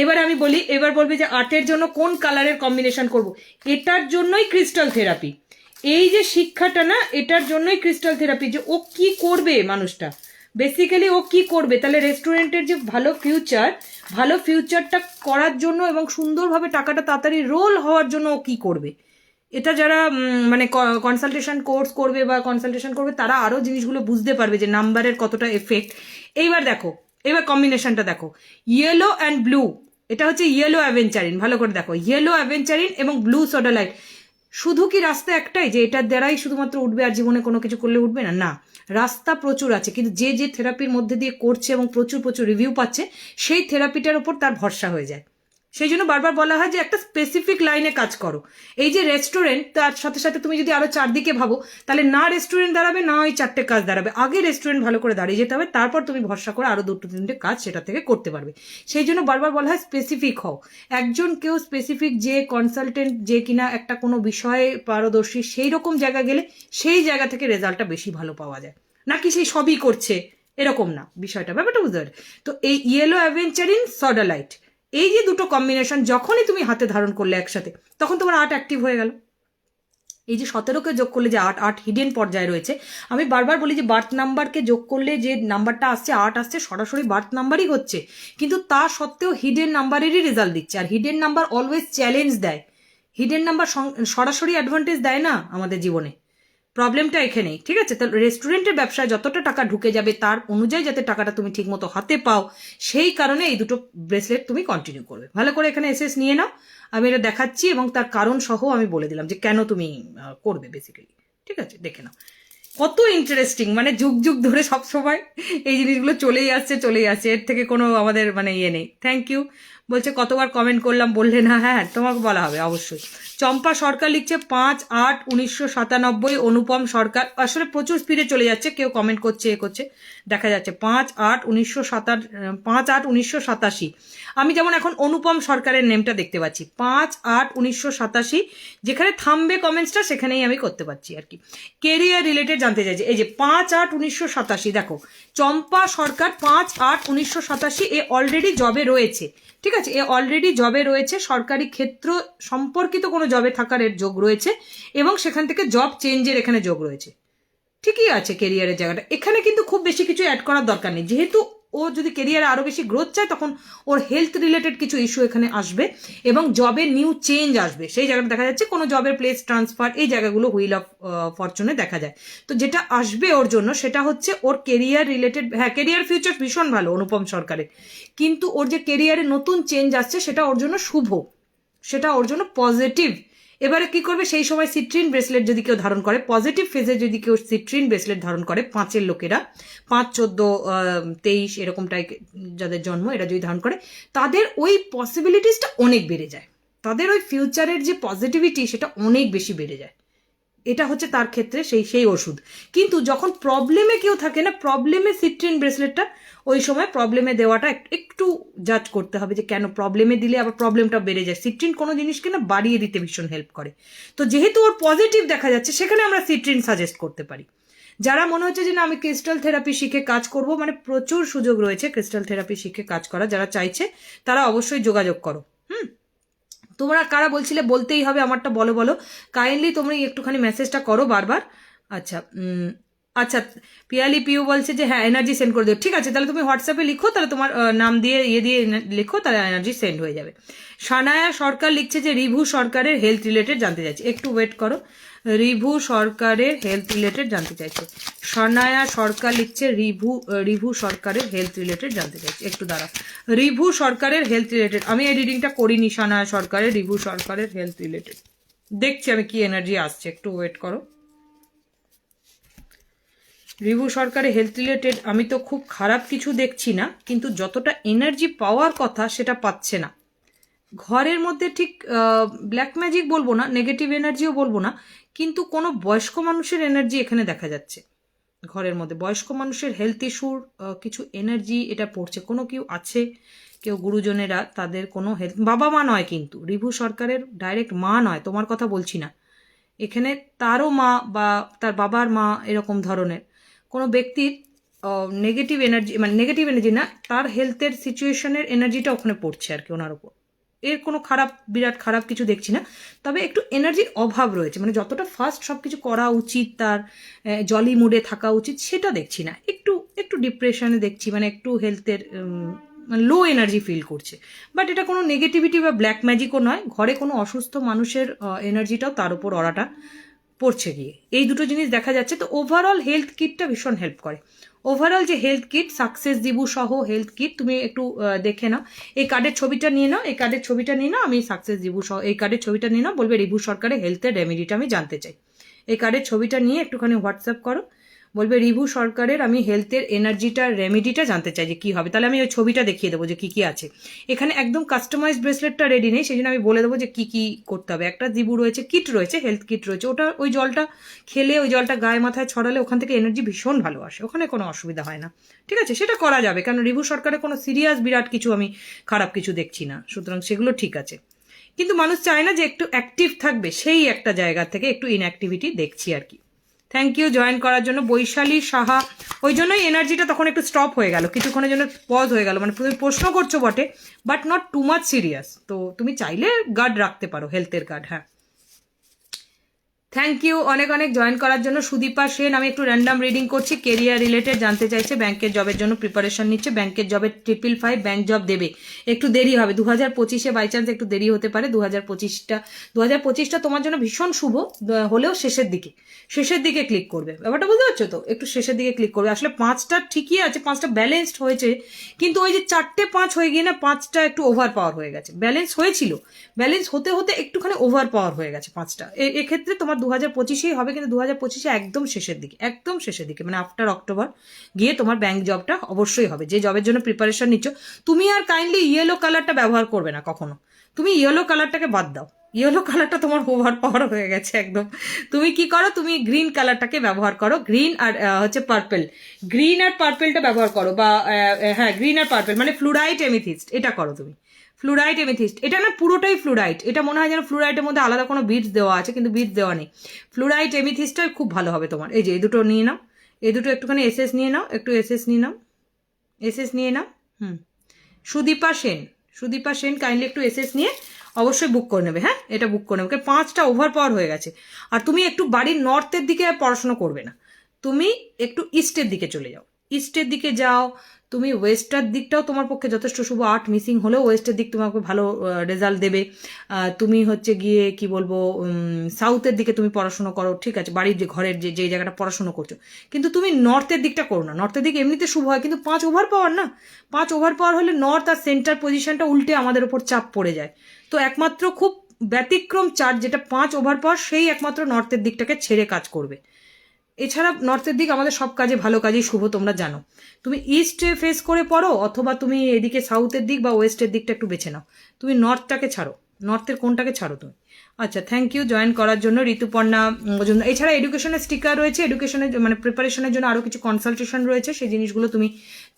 এবার আমি বলি, এবার বলবি যে 8-এর জন্য কোন কালারের কম্বিনেশন করব। এটার জন্যই ক্রিস্টাল থেরাপি, এই যে শিক্ষাটা না, এটার জন্যই ক্রিস্টাল থেরাপি, যে ও কি করবে মানুষটা, বেসিক্যালি ও কি করবে, তাহলে রেস্টুরেন্টের যে ভালো ফিউচারটা করার জন্য এবং সুন্দরভাবে টাকাটা তাড়াতাড়ি রোল হওয়ার জন্য ও কি করবে। এটা যারা মানে কনসালটেশন কোর্স করবে বা কনসালটেশন করবে, তারা আরও জিনিসগুলো বুঝতে পারবে যে নাম্বারের কতটা এফেক্ট। এইবার দেখো, এবার কম্বিনেশনটা দেখো, ইয়েলো অ্যান্ড ব্লু। এটা হচ্ছে ইয়েলো অ্যাভেঞ্চারিন, ভালো করে দেখো, ইয়েলো অ্যাভেঞ্চারিন এবং ব্লু সোডা লাইট। শুধু কি রাস্তা একটাই যে এটার দ্বারাই শুধুমাত্র উঠবে আর জীবনে কোনো কিছু করলে উঠবে না? না, রাস্তা প্রচুর আছে, কিন্তু যে থেরাপির মধ্যে দিয়ে করছে এবং প্রচুর প্রচুর রিভিউ পাচ্ছে, সেই থেরাপিটার উপর তার ভরসা হয়ে যায়। সেই জন্য বারবার বলা হয় যে একটা স্পেসিফিক লাইনে কাজ করো। এই যে রেস্টুরেন্ট, তার সাথে সাথে তুমি যদি আরো চারদিকে ভাবো, তাহলে না রেস্টুরেন্ট দাঁড়াবে, না ওই 4টে কাজ দাঁড়াবে। আগে রেস্টুরেন্ট ভালো করে দাঁড়িয়ে যেতে হবে, তারপর তুমি ভরসা করে আরো 2-3টে কাজ সেটা থেকে করতে পারবে। সেই জন্য বারবার বলা হয় স্পেসিফিক হও। কেউ স্পেসিফিক যে কনসালটেন্ট, যে কিনা একটা কোনো বিষয়ে পারদর্শী, সেই রকম জায়গা গেলে সেই জায়গা থেকে রেজাল্টটা বেশি ভালো পাওয়া যায়, নাকি সেই সবই করছে এরকম না বিষয়টা, ব্যাপারটা বুঝতে পারে। তো এই ইয়েলো অ্যাভেঞ্চারিন, সোডা লাইট, এই যে দুটো কম্বিনেশন যখনই তুমি হাতে ধারণ করলে একসাথে, তখন তোমার 8 অ্যাক্টিভ হয়ে গেল। এই যে 17কে যোগ করলে যে 8 হিডেন পর্যায়ে রয়েছে। আমি বারবার বলি যে বার্থ নাম্বারকে যোগ করলে যে নাম্বারটা আসছে 8 আসছে, সরাসরি বার্থ নাম্বারই হচ্ছে, কিন্তু তা সত্ত্বেও হিডেন নাম্বারেরই রেজাল্ট দিচ্ছে। আর হিডেন নাম্বার অলওয়েজ চ্যালেঞ্জ দেয়, হিডেন নাম্বার সরাসরি অ্যাডভান্টেজ দেয় না আমাদের জীবনে। প্রবলেমটা এখানেই, ঠিক আছে? তাহলে রেস্টুরেন্টের ব্যবসায় যতটা টাকা ঢুকে যাবে তার অনুযায়ী যাতে টাকাটা তুমি ঠিক মতো হাতে পাও, সেই কারণে এই দুটো ব্রেসলেট তুমি কন্টিনিউ করবে। ভালো করে এখানে এসএস নিয়ে নাও, আমি এটা দেখাচ্ছি এবং তার কারণ সহ আমি বলে দিলাম যে কেন তুমি করবে বেসিক্যালি, ঠিক আছে? দেখে নাও কত ইন্টারেস্টিং, মানে যুগ যুগ ধরে সব সময় এই জিনিসগুলো চলেই আসছে, এর থেকে কোনো আমাদের মানে ইয়ে নেই। Thank you. বলছে কতবার কমেন্ট করলাম বললে না, হ্যাঁ তোমাকে বলা হবে অবশ্যই। চম্পা সরকার লিখছে 5/8/1997, অনুপম সরকার, আসলে প্রচুর স্পিডে চলে যাচ্ছে, কেউ কমেন্ট করছে এ করছে, দেখা যাচ্ছে 5/8/1987। আমি যেমন এখন অনুপম সরকারের নেমটা দেখতে পাচ্ছি, 5/8/1987, যেখানে থামবে কমেন্টসটা সেখানেই আমি করতে পারছি আর কি। কেরিয়ার রিলেটেড জানতে চাইছি, এই যে 5/8/1987, দেখো চম্পা সরকার 5/8/1987, এ অলরেডি জবে রয়েছে, ঠিক আছে? এ অলরেডি জবে রয়েছে, সরকারি ক্ষেত্র সম্পর্কিত কোনো জবে থাকার এর যোগ রয়েছে এবং সেখান থেকে জব চেঞ্জের এখানে যোগ রয়েছে, ঠিকই আছে কেরিয়ারের জায়গাটা। এখানে কিন্তু খুব বেশি কিছু অ্যাড করার দরকার নেই, যেহেতু ও যদি কেরিয়ারে আরো বেশি গ্রোথ চায় তখন ওর হেলথ রিলেটেড কিছু ইস্যু এখানে আসবে এবং জবের নিউ চেঞ্জ আসবে, সেই জায়গাটা দেখা যাচ্ছে, কোনো জবের প্লেস ট্রান্সফার, এই জায়গাগুলো হুইল অফ ফরচুনে দেখা যায়। তো যেটা আসবে ওর জন্য সেটা হচ্ছে ওর কেরিয়ার রিলেটেড, হ্যাঁ কেরিয়ার ফিউচার ভীষণ ভালো অনুপম সরকারের, কিন্তু ওর যে কেরিয়ারে নতুন চেঞ্জ আসছে সেটা ওর জন্য শুভ, সেটা ওর জন্য পজিটিভ। এবারে কি করবে, সেই সময় সিট্রিন ব্রেসলেট যদি কেউ ধারণ করে, পজিটিভ ফেজে যদি কেউ সিট্রিন ব্রেসলেট ধারণ করে, 5-এর লোকেরা 5, 14, 23 এরকমটাই যাদের জন্ম, এরা যদি ধারণ করে তাদের ওই পসিবিলিটিসটা অনেক বেড়ে যায়, তাদের ওই ফিউচারের যে পজিটিভিটি সেটা অনেক বেশি বেড়ে যায়। এটা হচ্ছে তার ক্ষেত্রে সেই ওষুধ। কিন্তু যখন প্রবলেমে কেউ থাকে না, প্রবলেমে সিট্রিন ব্রেসলেটটা ওই সময় প্রবলেমে দেওয়াটা একটু জাজ করতে হবে যে কেন প্রবলেমে দিলে আবার প্রবলেমটা বেড়ে যায়। সিট্রিন কোনো জিনিসকে না বাড়িয়ে দিতে ভীষণ হেল্প করে, তো যেহেতু ওর পজিটিভ দেখা যাচ্ছে সেখানে আমরা সিট্রিন সাজেস্ট করতে পারি। যারা মনে হচ্ছে যে না আমি ক্রিস্টাল থেরাপি শিখে কাজ করব, মানে প্রচুর সুযোগ রয়েছে ক্রিস্টাল থেরাপি শিখে কাজ করা, যারা চাইছে তারা অবশ্যই যোগাযোগ করো। তোমরা কারা বলছিলে, বলতেই হবে আমারটা, বলো বলো কাইন্ডলি, তোমরা একটুখানি মেসেজটা করো বারবার। আচ্ছা আচ্ছা, পিয়ালি পিউ বলছে যে হ্যাঁ এনার্জি সেন্ড করে দিও, ঠিক আছে তাহলে তুমি হোয়াটসঅ্যাপে লিখো, তাহলে তোমার নাম দিয়ে দিয়ে লিখো, তাহলে এনার্জি সেন্ড হয়ে যাবে। সানায়া সরকার লিখছে যে রিভু সরকারের হেলথ রিলেটেড জানতে চাইছে, একটু ওয়েট করো, রিভু সরকারের হেলথ রিলেটেড জানতে চাইছে। সানায়া সরকার লিখছে রিভু সরকারের হেলথ রিলেটেড জানতে চাইছে, একটু দাঁড়া। রিভু সরকারের হেলথ রিলেটেড, আমি এই রিডিংটা করিনি, সানায়া সরকারের রিভু সরকারের হেলথ রিলেটেড দেখছি আমি কি এনার্জি আসছে, একটু ওয়েট করো। রিভু সরকারের হেলথ রিলেটেড আমি তো খুব খারাপ কিছু দেখছি না, কিন্তু যতটা এনার্জি পাওয়ার কথা সেটা পাচ্ছে না। ঘরের মধ্যে ঠিক ব্ল্যাক ম্যাজিক বলবো না, নেগেটিভ এনার্জিও বলবো না, কিন্তু কোনো বয়স্ক মানুষের এনার্জি এখানে দেখা যাচ্ছে। ঘরের মধ্যে বয়স্ক মানুষের হেলথ ইস্যুর কিছু এনার্জি এটা পড়ছে, কোনো কেউ আছে, কেউ গুরুজনেরা তাদের কোনো হেলথ, বাবা মা নয় কিন্তু, রিভু সরকারের ডাইরেক্ট মা নয়, তোমার কথা বলছি না, এখানে তারও মা বা তার বাবার মা, এরকম ধরনের কোনো ব্যক্তির নেগেটিভ এনার্জি, মানে নেগেটিভ এনার্জি না, তার হেলথের সিচুয়েশনের এনার্জিটা ওখানে পড়ছে আর কি ওনার উপর। এর কোনো খারাপ, বিরাট খারাপ কিছু দেখছি না, তবে একটু এনার্জির অভাব রয়েছে, মানে যতটা ফাস্ট সব কিছু করা উচিত, তার জলি মুডে থাকা উচিত সেটা দেখছি না, একটু একটু ডিপ্রেশনে দেখছি, মানে একটু হেলথের মানে লো এনার্জি ফিল করছে। বাট এটা কোনো নেগেটিভিটি বা ব্ল্যাক ম্যাজিকও নয়, ঘরে কোনো অসুস্থ মানুষের এনার্জিটাও তার উপর অরাটা পড়ছে গিয়ে, এই দুটো জিনিস দেখা যাচ্ছে। তো ওভারঅল হেলথ কিটটা ভীষণ হেল্প করে। ওভারঅল যে হেলথ কিট, সাকসেস দিবু সহ হেলথ কিট, তুমি একটু দেখে নাও, এই কার্ডের ছবিটা নিয়ে নাও, এই কার্ডের ছবিটা নিয়ে নাও, আমি সাকসেস দিবু সহ এই কার্ডের ছবিটা নিয়ে নাও, বলবে রিভু সরকারের হেলথের রেমেডিটা আমি জানতে চাই। এই কার্ডের ছবিটা নিয়ে একটুখানি হোয়াটসঅ্যাপ করো, বলবে রিভু সরকারের আমি হেলথের এনার্জিটা রেমেডিটা জানতে চাই যে কি হবে, তাহলে আমি ওই ছবিটা দেখিয়ে দেবো যে কি কি আছে। এখানে একদম কাস্টমাইজ ব্রেসলেটটা রেডি নেই, সেই জন্য আমি বলে দেবো যে কি কি করতে হবে। একটা দিবু রয়েছে, কিট রয়েছে, হেলথ কিট রয়েছে, ওটা ওই জলটা খেলে, ওই জলটা গায়ে মাথায় ছড়ালে ওখান থেকে এনার্জি ভীষণ ভালো আসে, ওখানে কোনো অসুবিধা হয় না, ঠিক আছে সেটা করা যাবে, কারণ রিভু সরকারের কোনো সিরিয়াস বিরাট কিছু আমি খারাপ কিছু দেখছি না, সুতরাং সেগুলো ঠিক আছে। কিন্তু মানুষ চায় না যে একটু অ্যাক্টিভ থাকবে, সেই একটা জায়গা থেকে একটু ইনঅ্যাক্টিভিটি দেখছি আর কি। থ্যাংক ইউ জয়েন করার জন্য বৈশালী সাহা। ওই জন্যই এনার্জিটা তখন একটু স্টপ হয়ে গেল, কিছুক্ষণের জন্য পজ হয়ে গেল, মানে তুমি প্রশ্ন করছো বটে but not too much serious, তো তুমি চাইলে গার্ড রাখতে পারো, হেলথের গার্ড। হ্যাঁ থ্যাংক ইউ অনেক অনেক জয়েন করার জন্য। সুদীপা সেন, আমি একটু র্যান্ডাম রিডিং করছি, কেরিয়ার রিলেটেড জানতে চাইছে, ব্যাংকের জবের জন্য প্রিপারেশন নিচ্ছে, ব্যাংকের জবের 555 ব্যাংক জব দেবে, একটু দেরি হবে 2025-এ, বাই চান্স একটু দেরি হতে পারে। 2025টা তোমার জন্য ভীষণ শুভ হলেও শেষের দিকে ক্লিক করবে, ব্যাপারটা বুঝতে পারছো তো, একটু শেষের দিকে ক্লিক করবে। আসলে 5টা ঠিকই আছে, 5টা ব্যালেন্সড হয়েছে, কিন্তু ওই যে 4টে 5 হয়ে গিয়ে না 5টা একটু ওভার পাওয়ার হয়ে গেছে। ব্যালেন্স হয়েছিল, ব্যালেন্স হতে হতে একটুখানি ওভার পাওয়ার হয়ে গেছে 5টা। এক্ষেত্রে তোমার 2025-এই হবে, কিন্তু 2025-এ একদম শেষের দিকে মানে আফটার অক্টোবর গিয়ে তোমার ব্যাংক জবটা অবশ্যই হবে, যে জবের জন্য প্রিপারেশন নিচ্ছ। তুমি আর কাইন্ডলি ইয়েলো কালারটা ব্যবহার করবে না কখনো, তুমি ইয়েলো কালারটাকে বাদ দাও, ইয়েলো কালারটা তোমার ওভার পাওয়ার হয়ে গেছে একদম। তুমি কি করো, তুমি গ্রিন কালারটাকে ব্যবহার করো, গ্রিন আর হচ্ছে পার্পেল, গ্রিন আর পার্পেলটা ব্যবহার করো, বা হ্যাঁ গ্রিন আর পার্পেল মানে ফ্লুরাইট এমিথিস্ট, এটা করো তুমি। ফ্লুরাইট এমিথিস্ট, এটা না পুরোটাই ফ্লুরাইট, এটা মনে হয় যেন ফ্লুরাইটের মধ্যে আলাদা কোনো বিটস দেওয়া আছে, কিন্তু বিটস দেওয়া নেই। ফ্লুরাইট এমিথিস্টটাই খুব ভালো হবে তোমার। এই যে এই দুটো নিয়ে নাও, এই দুটো একটুখানি এসএস নিয়ে নাও, একটু এসএস নিয়ে নাও, এসএস নিয়ে নাও। সুদীপা সেন কাইন্ডলি একটু এসএস নিয়ে অবশ্যই বুক করে নেবে। হ্যাঁ, এটা বুক করে নেবে, 5টা ওভার পাওয়ার হয়ে গেছে। আর তুমি একটু বাড়ির নর্থের দিকে পড়াশোনা করবে না, তুমি একটু ইস্টের দিকে চলে যাও, ইস্টের দিকে যাও। তুমি ওয়েস্টার দিকটাও তোমার পক্ষে যথেষ্ট শুভ, আর্ট মিসিং হলেও ওয়েস্টের দিক তোমাকে ভালো রেজাল্ট দেবে। তুমি হচ্ছে গিয়ে কি বলবো, সাউথের দিকে তুমি পড়াশোনা করো, ঠিক আছে, বাড়ির যে ঘরের যে জায়গাটা পড়াশোনা করছো, কিন্তু তুমি নর্থের দিকটা করো না। নর্থের দিকে এমনিতে শুভ হয়, কিন্তু 5 ওভার পাওয়ার না, 5 ওভার পাওয়ার হলে নর্থ আর সেন্টার পজিশনটা উল্টে আমাদের উপর চাপ পড়ে যায়। তো একমাত্র খুব ব্যতিক্রম চার্ট যেটা 5 ওভার পাওয়ার, সেই একমাত্র নর্থের দিকটাকে ছেড়ে কাজ করবে। এছাড়া নর্থের দিক আমাদের সব কাজে ভালো কাজেই শুভ, তোমরা জানো। তুমি ইস্টে ফেস করে পড়ো, অথবা তুমি এদিকে সাউথের দিক বা ওয়েস্টের দিকটা একটু বেছে নাও, তুমি নর্থটাকে ছাড়ো, নর্থের কোনটাকে ছাড়ো তুমি। আচ্ছা, থ্যাংক ইউ জয়েন করার জন্য ঋতুপর্ণা মজুমদার। এছাড়া এডুকেশনের স্টিকার রয়েছে, এডুকেশনের মানে প্রিপারেশনের জন্য আরও কিছু কনসালটেশন রয়েছে, সেই জিনিসগুলো তুমি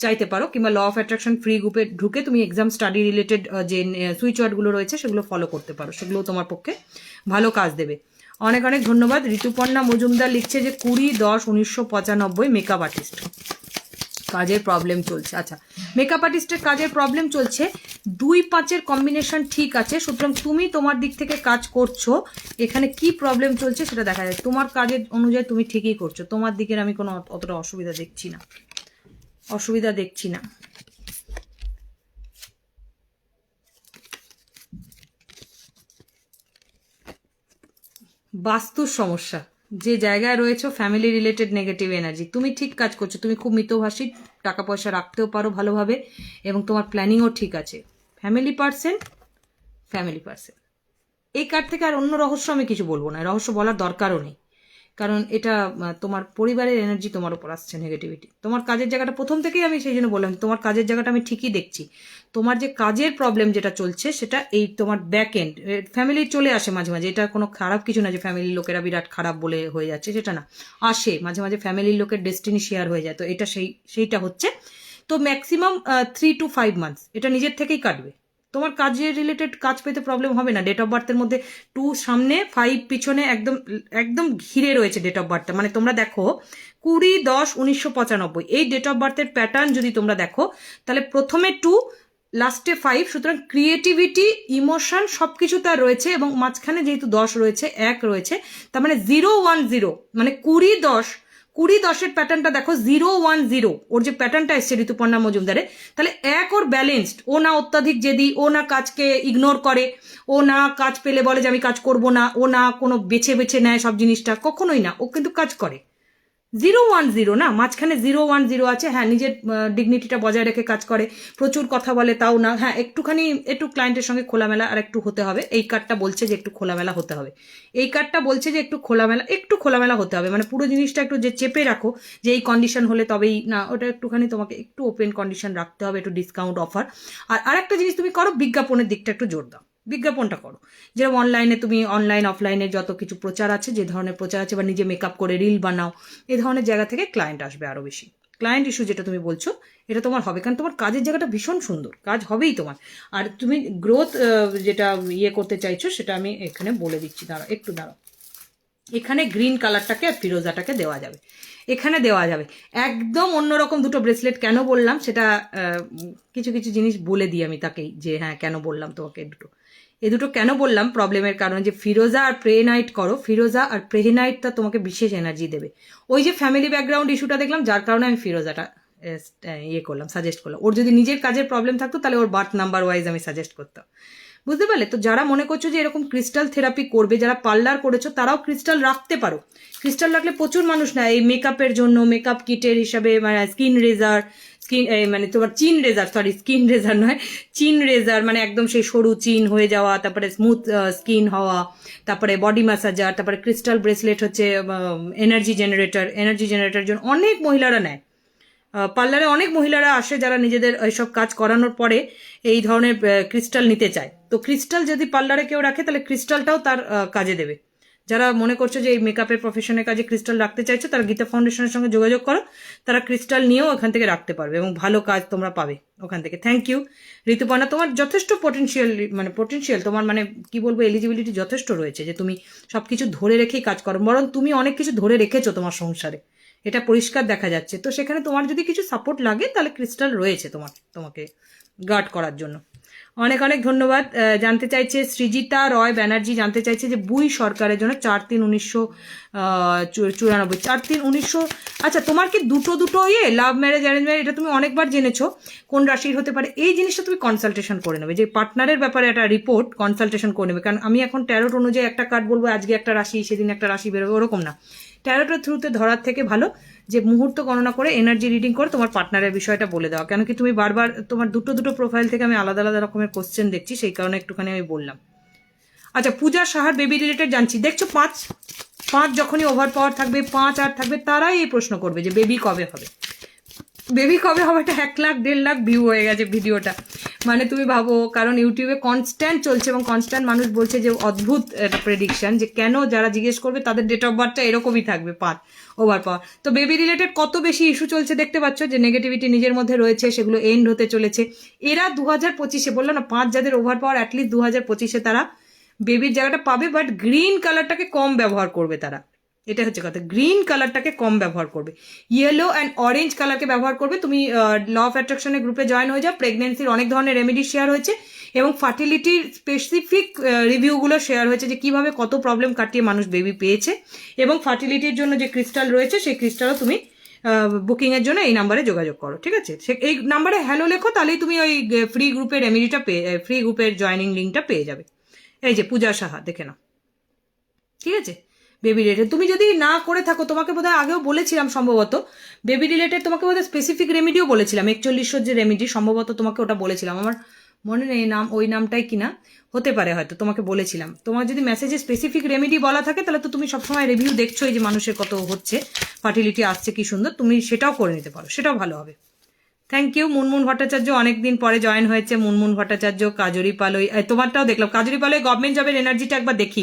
চাইতে পারো, কিংবা ল অফ অ্যাট্রাকশন ফ্রি গ্রুপে ঢুকে তুমি এক্সাম স্টাডি রিলেটেড যে সুইচ ওয়ার্ডগুলো রয়েছে সেগুলো ফলো করতে পারো, সেগুলো তোমার পক্ষে ভালো কাজ দেবে। অনেক অনেক ধন্যবাদ। ঋতুপর্ণা মজুমদার লিখছে যে 20-10-1995 মেকআপ আর্টিস্ট, কাজের প্রবলেম চলছে। আচ্ছা, মেকআপ আর্টিস্টের কাজের প্রবলেম চলছে, 2-5-এর কম্বিনেশন ঠিক আছে, সুতরাং তুমি তোমার দিক থেকে কাজ করছো। এখানে কি প্রবলেম চলছে সেটা দেখা যায়, তোমার কাজের অনুযায়ী তুমি ঠিকই করছো, তোমার দিকের আমি কোনো অতটা অসুবিধা দেখছি না। বাস্তুর সমস্যা, যে জায়গায় রয়েছে ফ্যামিলি রিলেটেড নেগেটিভ এনার্জি, তুমি ঠিক কাজ করছো, তুমি খুব মিতভাষী, টাকা পয়সা রাখতেও পারো ভালোভাবে, এবং তোমার প্ল্যানিংও ঠিক আছে। ফ্যামিলি পার্সন, এই কার্ড থেকে আর অন্য রহস্য আমি কিছু বলবো না, রহস্য বলার দরকারও নেই, কারণ এটা তোমার পরিবারের এনার্জি তোমার উপর আসছে, নেগেটিভিটি। তোমার কাজের জায়গাটা প্রথম থেকেই আমি সেই জন্য বললাম, তোমার কাজের জায়গাটা আমি ঠিকই দেখছি। তোমার যে কাজের প্রবলেম যেটা চলছে সেটা এই তোমার ব্যাক এন্ড ফ্যামিলি চলে আসে মাঝে মাঝে, এটা কোনো খারাপ কিছু না যে ফ্যামিলির লোকেরা বিরাট খারাপ বলে হয়ে যাচ্ছে, সেটা না, আসে মাঝে মাঝে ফ্যামিলির লোকের ডেস্টিনি শেয়ার হয়ে যায়, তো এটা সেইটা হচ্ছে। তো ম্যাক্সিমাম 3 to 5 months এটা নিজের থেকেই কাটবে, তোমার কাজের রিলেটেড কাজ পেতে প্রবলেম হবে না। ডেট অফ বার্থের মধ্যে 2 সামনে 5 পিছনে একদম একদম ঘিরে রয়েছে ডেট অফ বার্থটা, মানে তোমরা দেখো 20-10-1995 এই ডেট অফ বার্থের প্যাটার্ন যদি তোমরা দেখো, তাহলে প্রথমে 2 লাস্টে 5, সুতরাং ক্রিয়েটিভিটি ইমোশন সবকিছু তার রয়েছে, এবং মাঝখানে যেহেতু 10 রয়েছে, 1 রয়েছে, তার মানে 0-1-0 মানে 20-10-20-10-এর প্যাটার্নটা দেখো, 0-1-0 ওর যে প্যাটার্নটা এসছে ঋতুপর্ণা মজুমদারে, তাহলে 1 ওর ব্যালেন্সড, ও না অত্যাধিক জেদি, ও না কাজকে ইগনোর করে, ও না কাজ পেলে বলে যে আমি কাজ করব না, ও না কোনো বেছে বেছে নেয় সব জিনিসটা, কখনোই না, ও কিন্তু কাজ করে। 0-1-0 না, মাঝখানে 0-1-0 আছে, হ্যাঁ নিজের ডিগনিটিটা বজায় রেখে কাজ করে, প্রচুর কথা বলে তাও না, হ্যাঁ একটু ক্লায়েন্টের সঙ্গে খোলামেলা আর একটু হতে হবে, এই কার্ডটা বলছে যে একটু খোলামেলা হতে হবে, একটু খোলামেলা হতে হবে, মানে পুরো জিনিসটা একটু যে চেপে রাখো যে এই কন্ডিশন হলে তবেই না, ওটা একটুখানি তোমাকে একটু ওপেন কন্ডিশন রাখতে হবে, একটু ডিসকাউন্ট অফার। আর একটা জিনিস তুমি করো, বিজ্ঞাপনের দিকটা একটু জোর দাও, বিজ্ঞাপনটা করো, যেরকম অনলাইনে তুমি অনলাইন অফলাইনে যত কিছু প্রচার আছে, যে ধরনের প্রচার আছে, বা নিজে মেকআপ করে রিল বানাও, এই ধরনের জায়গা থেকে ক্লায়েন্ট আসবে আরো বেশি। ক্লায়েন্ট ইস্যু যেটা তুমি বলছো এটা তোমার হবে, কারণ তোমার কাজের জায়গাটা ভীষণ সুন্দর, কাজ হবেই তোমার। আর তুমি গ্রোথ যেটা করতে চাইছো সেটা আমি এখানে বলে দিচ্ছি, একটু দাঁড়াও, এখানে গ্রিন কালারটাকে আর ফিরোজাটাকে দেওয়া যাবে, এখানে দেওয়া যাবে একদম অন্যরকম দুটো ব্রেসলেট। কেন বললাম সেটা কিছু জিনিস বলে দিই আমি তাকেই, যে হ্যাঁ কেন বললাম তোমাকে দুটো। এ দুটো কেন বললাম প্রবলেমের কারণ, যে ফিরোজা আর প্রেনাইট করো, ফিরোজা আর প্রেনাইটটা তোমাকে বিশেষ এনার্জি দেবে। ওই যে ফ্যামিলি ব্যাকগ্রাউন্ড ইস্যুটা দেখলাম, যার কারণে আমি ফিরোজাটা ইয়ে করলাম, সাজেস্ট করলাম। ওর যদি নিজের কাজের প্রবলেম থাকতো তাহলে ওর বার্থ নাম্বার ওয়াইজ আমি সাজেস্ট করতাম, বুঝতে পারলে? তো যারা মনে করছো যে এরকম ক্রিস্টাল থেরাপি করবে, যারা পার্লার করেছো তারাও ক্রিস্টাল রাখতে পারো। ক্রিস্টাল রাখলে প্রচুর মানুষ না এই মেকআপের জন্য, মেকআপ কিটের হিসাবে, মানে স্কিন রেজার, মানে তোমার চিন রেজার, সরি স্কিন রেজার নয়, চিন রেজার, মানে একদম সেই সরু চিন হয়ে যাওয়া, তারপরে স্মুথ স্কিন হওয়া, তারপরে বডি ম্যাসাজার, তারপরে ক্রিস্টাল ব্রেসলেট হচ্ছে এনার্জি জেনারেটর জন্য অনেক মহিলারা নেয়। পার্লারে অনেক মহিলারা আসে যারা নিজেদের এইসব কাজ করানোর পরে এই ধরনের ক্রিস্টাল নিতে চায়। তো ক্রিস্টাল যদি পার্লারে কেউ রাখে তাহলে ক্রিস্টালটাও তার কাজে দেবে। যারা মনে করছো যে এই মেকআপের প্রফেশনের কাজে ক্রিস্টাল রাখতে চাইছো, তারা গীতা ফাউন্ডেশনের সঙ্গে যোগাযোগ করো, তারা ক্রিস্টাল নিয়েও ওখান থেকে রাখতে পারবে এবং ভালো কাজ তোমরা পাবে ওখান থেকে। থ্যাংক ইউ ঋতুপর্ণা, তোমার যথেষ্ট পোটেনশিয়াল তোমার, মানে কি বলবো, এলিজিবিলিটি যথেষ্ট রয়েছে যে তুমি সবকিছু ধরে রেখেই কাজ করো, বরং তুমি অনেক কিছু ধরে রেখেছো তোমার সংসারে, এটা পরিষ্কার দেখা যাচ্ছে। তো সেখানে তোমার যদি কিছু সাপোর্ট লাগে তাহলে ক্রিস্টাল রয়েছে তোমাকে গার্ড করার জন্য। অনেক অনেক ধন্যবাদ। জানতে চাইছে সৃজিতা রয় ব্যানার্জি, জানতে চাইছে যে বুই সরকারের জন্য 4/3/1994, 4/3/1900। আচ্ছা, তোমার কি দুটো লাভ ম্যারেজ অ্যারেঞ্জ ম্যারেজ, এটা তুমি অনেকবার জেনেছো, কোন রাশির হতে পারে এই জিনিসটা তুমি কনসালটেশন করে নেবে, যে পার্টনারের ব্যাপারে একটা রিপোর্ট কনসালটেশন করে নেবে। কারণ আমি এখন ট্যারোট অনুযায়ী একটা কার্ড বলবো, আজকে একটা রাশি সেদিন একটা রাশি বেরোবে, ওরকম না। ট্যারোটের থ্রুতে ধরার থেকে ভালো যে মুহূর্ত গণনা করে এনার্জি রিডিং করে তোমার পার্টনারের বিষয়টা বলে দেওয়া। কেন কি তুমি বারবার তোমার দুটো প্রোফাইল থেকে আমি আলাদা আলাদা রকমের কোশ্চেন দেখছি, সেই কারণে একটুখানি আমি বললাম। আচ্ছা, পূজা সাহার বেবি রিলেটেড জানছি, দেখছো 5 যখনই ওভার পাওয়ার থাকবে, 5 আর থাকবে, তারাই এই প্রশ্ন করবে যে বেবি কবে হবে। বেবি কবে হবে, এটা 1 লাখ 1.5 লাখ ভিউ হয়ে গেছে ভিডিওটা, মানে তুমি ভাবো। কারণ ইউটিউবে কনস্ট্যান্ট চলছে এবং কনস্ট্যান্ট মানুষ বলছে যে অদ্ভুত একটা প্রেডিকশন, যে কেন যারা জিজ্ঞেস করবে তাদের ডেট অফ বার্থটা এরকমই থাকবে 5 ওভার পাওয়ার। তো বেবি রিলেটেড কত বেশি ইস্যু চলছে দেখতে পাচ্ছ, যে নেগেটিভিটি নিজের মধ্যে রয়েছে, সেগুলো এন্ড হতে চলেছে। এরা 2025-এ, বললাম না 5 যাদের ওভার পাওয়ার, অ্যাটলিস্ট 2025-এ তারা বেবির জায়গাটা পাবে, বাট গ্রিন কালারটাকে কম ব্যবহার করবে তারা, এটা হচ্ছে কথা। গ্রিন কালারটাকে কম ব্যবহার করবে, ইয়েলো অ্যান্ড অরেঞ্জ কালারকে ব্যবহার করবে। তুমি ল অফ অ্যাট্রাকশনের গ্রুপে জয়েন হয়ে যাও, প্রেগনেন্সির অনেক ধরনের রেমেডি শেয়ার হয়েছে এবং ফার্টিলিটির স্পেসিফিক রিভিউগুলো শেয়ার হয়েছে, যে কিভাবে কত প্রবলেম কাটিয়ে মানুষ বেবি পেয়েছে, এবং ফার্টিলিটির জন্য যে ক্রিস্টাল রয়েছে সেই ক্রিস্টালও তুমি বুকিংয়ের জন্য এই নাম্বারে যোগাযোগ করো, ঠিক আছে? এই নাম্বারে হ্যালো লেখো, তাহলেই তুমি ওই ফ্রি গ্রুপের রেমেডিটা ফ্রি গ্রুপের জয়নিং লিঙ্কটা পেয়ে যাবে। এই যে পূজা সাহা, দেখে নাও, ঠিক আছে? বেবি রিলেটেড তুমি যদি না করে থাকো, তোমাকে বোধহয় আগেও বলেছিলাম সম্ভবত, বেবি রিলেটেড তোমাকে বোধহয় স্পেসিফিক রেমিডিও বলেছিলাম, 4100 যে রেমিডি, সম্ভবত তোমাকে ওটা বলেছিলাম, আমার মনে নেই নাম, ওই নামটাই কিনা হতে পারে, হয়তো তোমাকে বলেছিলাম। তোমার যদি মেসেজে স্পেসিফিক রেমিডি বলা থাকে তাহলে তো তুমি সবসময় রিভিউ দেখছোই যে মানুষের কত হচ্ছে, ফার্টিলিটি আসছে কি সুন্দর, তুমি সেটাও করে নিতে পারো, সেটাও ভালো হবে। Thank you. মুনমুন ভট্টাচার্য অনেকদিন পরে জয়েন হয়েছে, মুনমুন ভট্টাচার্য। কাজরি পালই, তোমারটাও দেখলাম, কাজরি পালই গভর্নমেন্ট জবের এনার্জিটা একবার দেখি।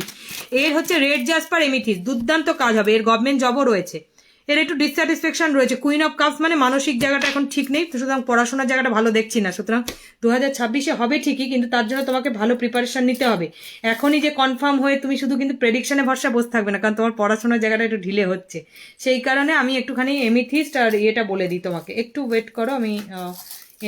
এর হচ্ছে রেড জাসপার এমিথিস, দুর্দান্ত কাজ হবে, এর গভর্নমেন্ট জবও রয়েছে। এর একটু ডিসস্যাটিসফ্যাকশন রয়েছে, কুইন অফ কাপস, মানে মানসিক জায়গাটা এখন ঠিক নেই, সুতরাং পড়াশোনার জায়গাটা ভালো দেখছি না। সুতরাং 2026-এ হবে ঠিকই, কিন্তু তার জন্য তোমাকে ভালো প্রিপারেশন নিতে হবে। এখনই যে কনফার্ম হয়ে তুমি শুধু কিন্তু প্রেডিকশনে ভরসা বসে থাকবে না, কারণ তোমার পড়াশোনার জায়গাটা একটু ঢিলে হচ্ছে। সেই কারণে আমি একটুখানি এমিথিস্ট আর ইয়েটা বলে দিই তোমাকে, একটু ওয়েট করো, আমি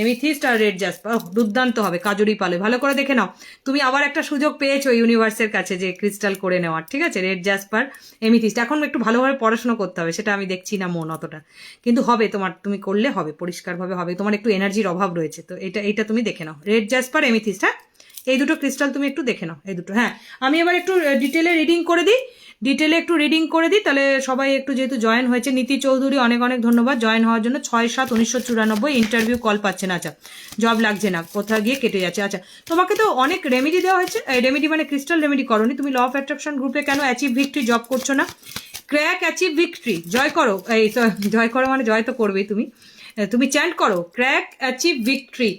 এমিথিস্ট আর রেড জাসপার দুর্দান্ত হবে। কাজরি পালে ভালো করে দেখে নাও, তুমি আবার একটা সুযোগ পেয়েছো ইউনিভার্সের কাছে যে ক্রিস্টাল করে নেওয়ার, ঠিক আছে? রেড জাসপার এমিথিস্ট, এখন একটু ভালোভাবে পড়াশোনা করতে হবে, সেটা আমি দেখছি না মন অতটা, কিন্তু হবে তোমার, তুমি করলে হবে, পরিষ্কারভাবে হবে। তোমার একটু এনার্জির অভাব রয়েছে, তো এটা তুমি দেখে নাও, রেড জাসপার এমিথিস্ট। হ্যাঁ, এই দুটো ক্রিস্টাল তুমি একটু দেখে নাও, এই দুটো। হ্যাঁ, আমি এবার একটু ডিটেলে রিডিং করে দিই, তাহলে সবাই একটু, যেহেতু জয়েন হয়েছে। নীতি চৌধুরী অনেক অনেক ধন্যবাদ জয়েন হওয়ার জন্য। 6/7/1994, ইন্টারভিউ কল পাচ্ছে না, আচ্ছা জব লাগছে না, কোথাও গিয়ে কেটে যাচ্ছে। আচ্ছা, তোমাকে তো অনেক রেমেডি দেওয়া হয়েছে, রেমেডি মানে ক্রিস্টাল রেমেডি করোনি, তুমি ল অফ অ্যাট্রাকশন গ্রুপে কেন অ্যাচিভ ভিক্টরি জব করছো না? ক্র্যাক অ্যাচিভ ভিক্টরি জয় করো, এই জয় করো মানে জয় তো করবেই, তুমি চ্যান্ট করো, crack achieve victory,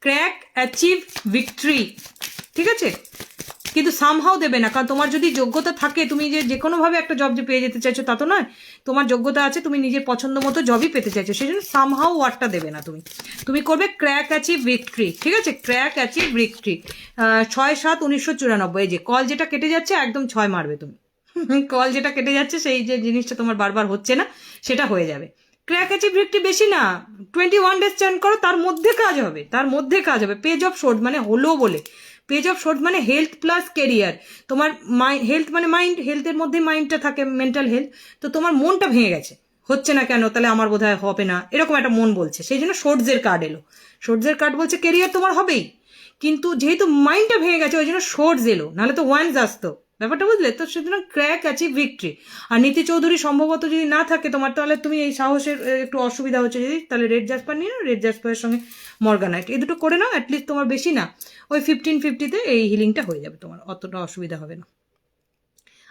crack achieve victory, ঠিক আছে? কিন্তু সামহাও দেবে না, কারণ তোমার যদি যোগ্যতা থাকে, তুমি যে কোনোভাবে একটা জব যে পেয়ে যেতে চাইছো তা তো নয়, তোমার যোগ্যতা আছে, তুমি নিজের পছন্দ মতো জবই পেতে চাইছো, সেই জন্য সামহাও ওয়ার্ডটা দেবে না। তুমি করবে ক্র্যাক অ্যাচিভ ভিক্টরি, ঠিক আছে? Crack achieve victory. 6/7/1994, এই যে কল যেটা কেটে যাচ্ছে একদম 6 মারবে তুমি, কল যেটা কেটে যাচ্ছে সেই যে জিনিসটা তোমার বারবার হচ্ছে না, সেটা হয়ে যাবে। ক্র্যাক অ্যাচিভ ভিক্টরি বেশি না, 21 ডেজ চ্যান করো, তার মধ্যে কাজ হবে, পেজ অফ শোর্ট, মানে হলো বলে পেজ অফ সোর্স মানে হেলথ প্লাস কেরিয়ার। তোমার হেলথ মানে মাইন্ড, হেলথের মধ্যে মাইন্ডটা থাকে, মেন্টাল হেলথ। তো তোমার মনটা ভেঙে গেছে, হচ্ছে না কেন, তাহলে আমার বোধহয় হবে না, এরকম একটা মন বলছে, সেই জন্য সোর্সের কার্ড এলো। সোর্সের কার্ড বলছে কেরিয়ার তোমার হবেই, কিন্তু যেহেতু মাইন্ডটা ভেঙে গেছে ওই জন্য সোর্স এলো, নাহলে তো ওয়ান্স আসতো, ব্যাপারটা বুঝলে তো। সুতরাং ক্র্যাক অ্যাচিভ ভিক্টরি। আর নীতি চৌধুরী সম্ভবত যদি না থাকে তোমার, তাহলে তুমি এই সাহসের একটু অসুবিধা হচ্ছে, যদি তাহলে রেড জাসপার নিয়ে নাও, রেড জাসপারের সঙ্গে মর্গানাইট, এই দুটো করে নাও, অ্যাটলিস্ট তোমার বেশি না, ওই 1550-তে এই হিলিংটা হয়ে যাবে, তোমার অতটা অসুবিধা হবে না।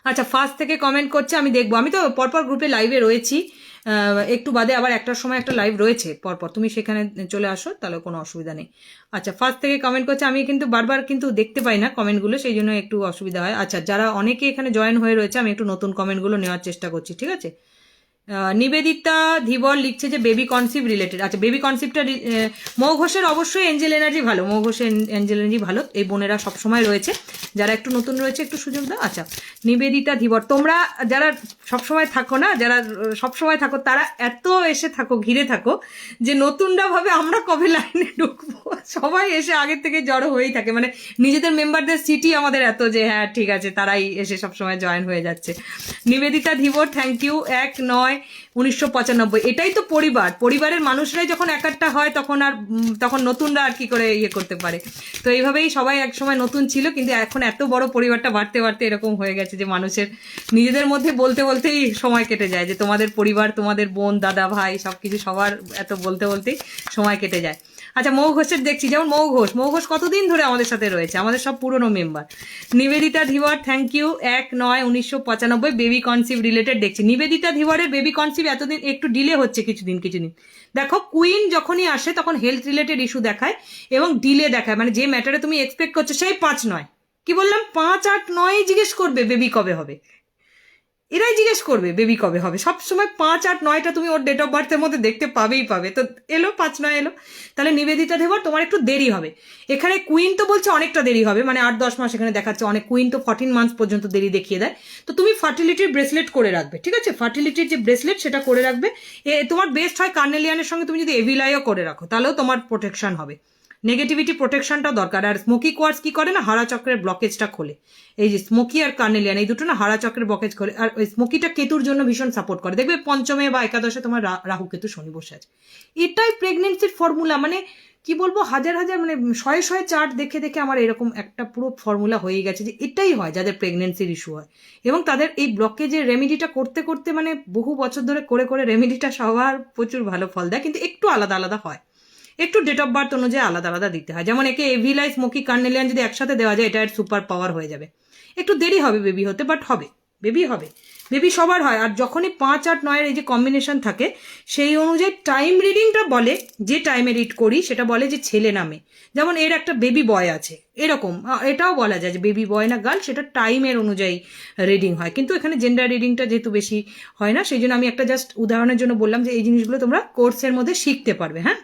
আচ্ছা, ফার্স্ট থেকে কমেন্ট করছে, আমি দেখবো, আমি তো পরপর গ্রুপে লাইভে রয়েছি, একটু বাদে আবার একটার সময় একটা লাইভ রয়েছে পরপর, তুমি সেখানে চলে আসো, তাহলে কোনো অসুবিধা নেই। আচ্ছা, ফার্স্ট থেকে কমেন্ট করছে, আমি কিন্তু বারবার কিন্তু দেখতে পাই না কমেন্টগুলো, সেই জন্য একটু অসুবিধা হয়। আচ্ছা, যারা অনেকে এখানে জয়েন হয়ে রয়েছে, আমি একটু নতুন কমেন্টগুলো নেওয়ার চেষ্টা করছি, ঠিক আছে। নিবেদিতা ধীবর লিখছে যে বেবি কনসিভ রিলেটেড। আচ্ছা, বেবি কনসিভটা মৌ ঘোষের অবশ্যই এঞ্জেল এনার্জি ভালো, মৌ ঘোষের এঞ্জেল এনার্জি ভালো, এই বোনেরা সবসময় রয়েছে, যারা একটু নতুন রয়েছে একটু সুযোগ দাও। আচ্ছা, নিবেদিতা ধীবর, তোমরা যারা সবসময় থাকো না, যারা সবসময় থাকো, তারা এত এসে থাকো, ঘিরে থাকো, যে নতুনরা ভাবে আমরা কবে লাইনে ঢুকবো, সবাই এসে আগের থেকে জড়ো হয়েই থাকে, মানে নিজেদের মেম্বারদের সিটি আমাদের এত যে হ্যাঁ ঠিক আছে, তারাই এসে সবসময় জয়েন হয়ে যাচ্ছে। Nivedita Dhibar, thank you. 1/9/1995, এটাই তো পরিবার, পরিবারের মানুষরাই যখন একাট্টা হয় তখন নতুনরা আর কি করে ইয়ে করতে পারে। তো এইভাবেই সবাই একসময় নতুন ছিল, কিন্তু এখন এত বড় পরিবারটা বাড়তে বাড়তে এরকম হয়ে গেছে যে মানুষের নিজেদের মধ্যে বলতে বলতেই সময় কেটে যায়, যে তোমাদের পরিবার, তোমাদের বোন, দাদা, ভাই, সবকিছু সবার এত বলতে বলতেই সময় কেটে যায়। আচ্ছা, মৌ ঘোষের দেখছি, যেমন মৌ ঘোষ কতদিন ধরে আমাদের সাথে রয়েছে, আমাদের সব পুরনো member. Nibedita Dhibar, thank you. 1/9/1995, baby conceive related দেখছি। নিবেদিতা ধীবরের বেবি কনসিভ এতদিন একটু ডিলে হচ্ছে, কিছুদিন। দেখো, কুইন যখনই আসে তখন হেলথ রিলেটেড ইস্যু দেখায় এবং ডিলে দেখায়, মানে যে ম্যাটারে তুমি এক্সপেক্ট করছো সেই 5-9, কি বললাম, 5-8-9 জিজ্ঞেস করবে বেবি কবে হবে, এরাই জিজ্ঞেস করবে বেবি কবে হবে, সবসময় 5-8-9টা তুমি ওর ডেট অফ বার্থের মধ্যে দেখতে পাবে। তো এলো 5-9 এলো, তাহলে নিবেদিতা ধীবর তোমার একটু দেরি হবে। এখানে কুইন তো বলছে অনেকটা দেরি হবে, মানে 8-10 মাস এখানে দেখাচ্ছে, অনেক কুইন তো 14 মান্থস পর্যন্ত দেরি দেখিয়ে দেয়। তো তুমি ফার্টিলিটির ব্রেসলেট করে রাখবে, ঠিক আছে, ফার্টিলিটির যে ব্রেসলেট সেটা করে রাখবে। তোমার বেস্ট হয় কার্নেলিয়ানের সঙ্গে তুমি যদি এভিলাইও করে রাখো, তাহলেও তোমার প্রোটেকশন হবে, নেগেটিভিটি প্রোটেকশনটাও দরকার। আর স্মোকি কোয়ার্টজ কি করে না, হাড়া চক্রের ব্লকেজটা খোলে। এই যে স্মোকি আর কার্নেলিয়ান, এই দুটো না হাড়া চক্রের ব্লকেজ খোলে। আর ওই স্মোকিটা কেতুর জন্য ভীষণ সাপোর্ট করে, দেখবে পঞ্চমে বা একাদশে তোমার রাহু কেতু শনি বসে আছে। এটাই প্রেগনেন্সির ফর্মুলা, মানে কি বলবো, হাজার মানে শয়ে চার্ট দেখে দেখে আমার এরকম একটা পুরো ফর্মুলা হয়ে গেছে যে এটাই হয় যাদের প্রেগনেন্সির ইস্যু হয়, এবং তাদের এই ব্লকেজের রেমেডিটা করতে করতে, মানে বহু বছর ধরে করে করে রেমেডিটা সবার প্রচুর ভালো ফল দেয়, কিন্তু একটু আলাদা আলাদা হয়, একটু ডেট অফ বার্থ অনুযায়ী আলাদা আলাদা দিতে হয়। যেমন একে এভিলাই, স্মোকি, কার্নেলিয়ান যদি একসাথে দেওয়া যায়, এটা সুপার পাওয়ার হয়ে যাবে। একটু দেরি হবে বেবি হতে, বাট হবে, বেবি হবে, বেবি সবার হয়। আর যখনই 5-8-9 এই যে কম্বিনেশন থাকে, সেই অনুযায়ী টাইম রিডিংটা বলে, যে টাইমে রিড করি সেটা বলে যে ছেলে নামে, যেমন এর একটা বেবি বয় আছে, এরকম এটাও বলা যায় যে বেবি বয় না গার্ল, সেটা টাইমের অনুযায়ী রিডিং হয়। কিন্তু এখানে জেন্ডার রিডিংটা যেহেতু বেশি হয় না, সেই জন্য আমি একটা জাস্ট উদাহরণের জন্য বললাম যে এই জিনিসগুলো তোমরা কোর্সের মধ্যে শিখতে পারবে। হ্যাঁ,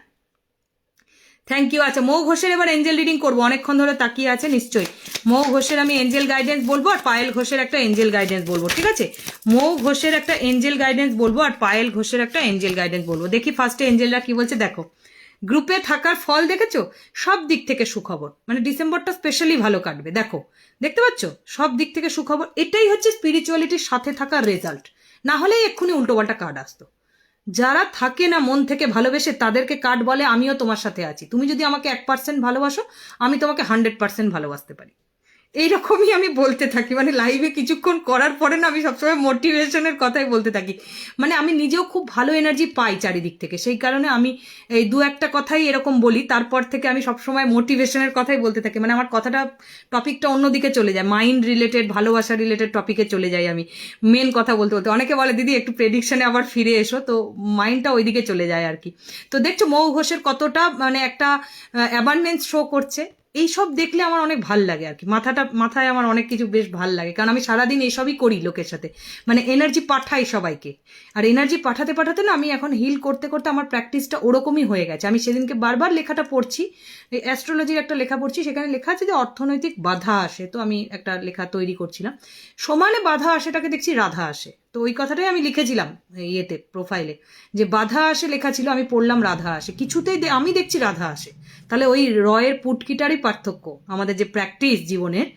থ্যাংক ইউ। আচ্ছা, মৌ ঘোষের এবার এঞ্জেল রিডিং করবো, অনেকক্ষণ ধরে তাকিয়ে আছে নিশ্চয়ই। মৌ ঘোষের আমি এঞ্জেল গাইডেন্স বলবো, আর পায়েল ঘোষের একটা এঞ্জেল গাইডেন্স বলবো, ঠিক আছে। মৌ ঘোষের একটা এঞ্জেল গাইডেন্স বলবো, আর পায়েল ঘোষের একটা এঞ্জেল গাইডেন্স বলবো। দেখি ফার্স্টে এঞ্জেলরা কি বলছে, দেখো। গ্রুপে থাকার ফল দেখেছো, সব দিক থেকে সুখবর, মানে ডিসেম্বরটা স্পেশালি ভালো কাটবে, দেখো, দেখতে পাচ্ছ, সব দিক থেকে সুখবর। এটাই হচ্ছে স্পিরিচুয়ালিটির সাথে থাকার রেজাল্ট, না হলে এক্ষুনি উল্টোপাল্টা কার্ড আসতো। যারা থাকে না মন থেকে ভালোবেসে, তাদেরকে কার্ড বলে আমিও তোমার সাথে আছি, তুমি যদি আমাকে 1% ভালোবাসো, আমি তোমাকে 100% ভালোবাসতে পারি। এইরকমই আমি বলতে থাকি, মানে লাইভে কিছুক্ষণ করার পরে না আমি সবসময় মোটিভেশনের কথাই বলতে থাকি, মানে আমি নিজেও খুব ভালো এনার্জি পাই চারিদিক থেকে, সেই কারণে আমি এই 2-1টা কথাই এরকম বলি, তারপর থেকে আমি সবসময় মোটিভেশনের কথাই বলতে থাকি, মানে আমার কথাটা টপিকটা অন্যদিকে চলে যায়, মাইন্ড রিলেটেড, ভালোবাসা রিলেটেড টপিকে চলে যাই আমি মেন কথা বলতে বলতে। অনেকে বলে দিদি একটু প্রেডিকশনে আবার ফিরে এসো, তো মাইন্ডটা ওইদিকে চলে যায় আর কি। তো দেখছো মৌ ঘোষের কতটা মানে একটা অ্যাবান্ডেন্স শো করছে, এইসব দেখলে আমার অনেক ভাল লাগে আর কি, মাথায় আমার অনেক কিছু বেশ ভাল লাগে, কারণ আমি সারাদিন এইসবই করি লোকের সাথে, মানে এনার্জি পাঠাই সবাইকে। আর এনার্জি পাঠাতে পাঠাতে না আমি এখন হিল করতে করতে আমার প্র্যাকটিসটা ওরকমই হয়ে গেছে। আমি সেদিনকে বারবার লেখাটা পড়ছি, এই অ্যাস্ট্রোলজির একটা লেখা পড়ছি, সেখানে লেখা আছে যে অর্থনৈতিক বাধা আসে, তো আমি একটা লেখা তৈরি করছিলাম, সমানে বাধা আসেটাকে দেখছি রাধা আসে। তো ওই কথাটাই আমি লিখেছিলাম ইয়েতে প্রোফাইলে, যে বাধা আসে লেখা ছিল, আমি পড়লাম রাধা আসে, কিছুতেই আমি দেখছি রাধা আসে। তাহলে ওই রয়ের পুটকিটারই পার্থক্য, আমাদের যে প্র্যাকটিস জীবনের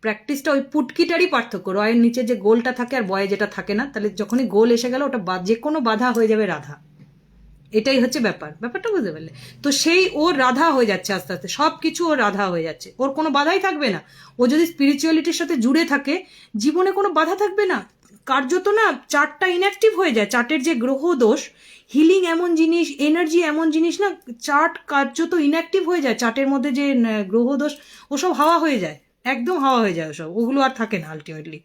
প্র্যাকটিসটা ওই পুটকিটারই পার্থক্য, রয়ের নিচে যে গোলটা থাকে আর বয়ে যেটা থাকে না, তাহলে যখনই গোল এসে গেল ওটা যে কোনো বাধা হয়ে যাবে রাধা, এটাই হচ্ছে ব্যাপারটা বুঝতে পারলে? তো সেই ওর রাধা হয়ে যাচ্ছে আস্তে আস্তে, সব কিছু ওর রাধা হয়ে যাচ্ছে, ওর কোনো বাধাই থাকবে না। ও যদি স্পিরিচুয়ালিটির সাথে জুড়ে থাকে, জীবনে কোনো বাধা থাকবে না। কার্যত না চার্টটা ইনঅ্যাক্টিভ হয়ে যায়, চার্টের যে গ্রহ দোষ, হিলিং এমন জিনিস, এনার্জি এমন জিনিস না, চার্ট কার্যত ইনঅ্যাক্টিভ হয়ে যায়, চার্টের মধ্যে যে গ্রহ দোষ ওসব হাওয়া হয়ে যায়, একদম হাওয়া হয়ে যায় ওসব, ওগুলো আর থাকে না আলটিমেটলি।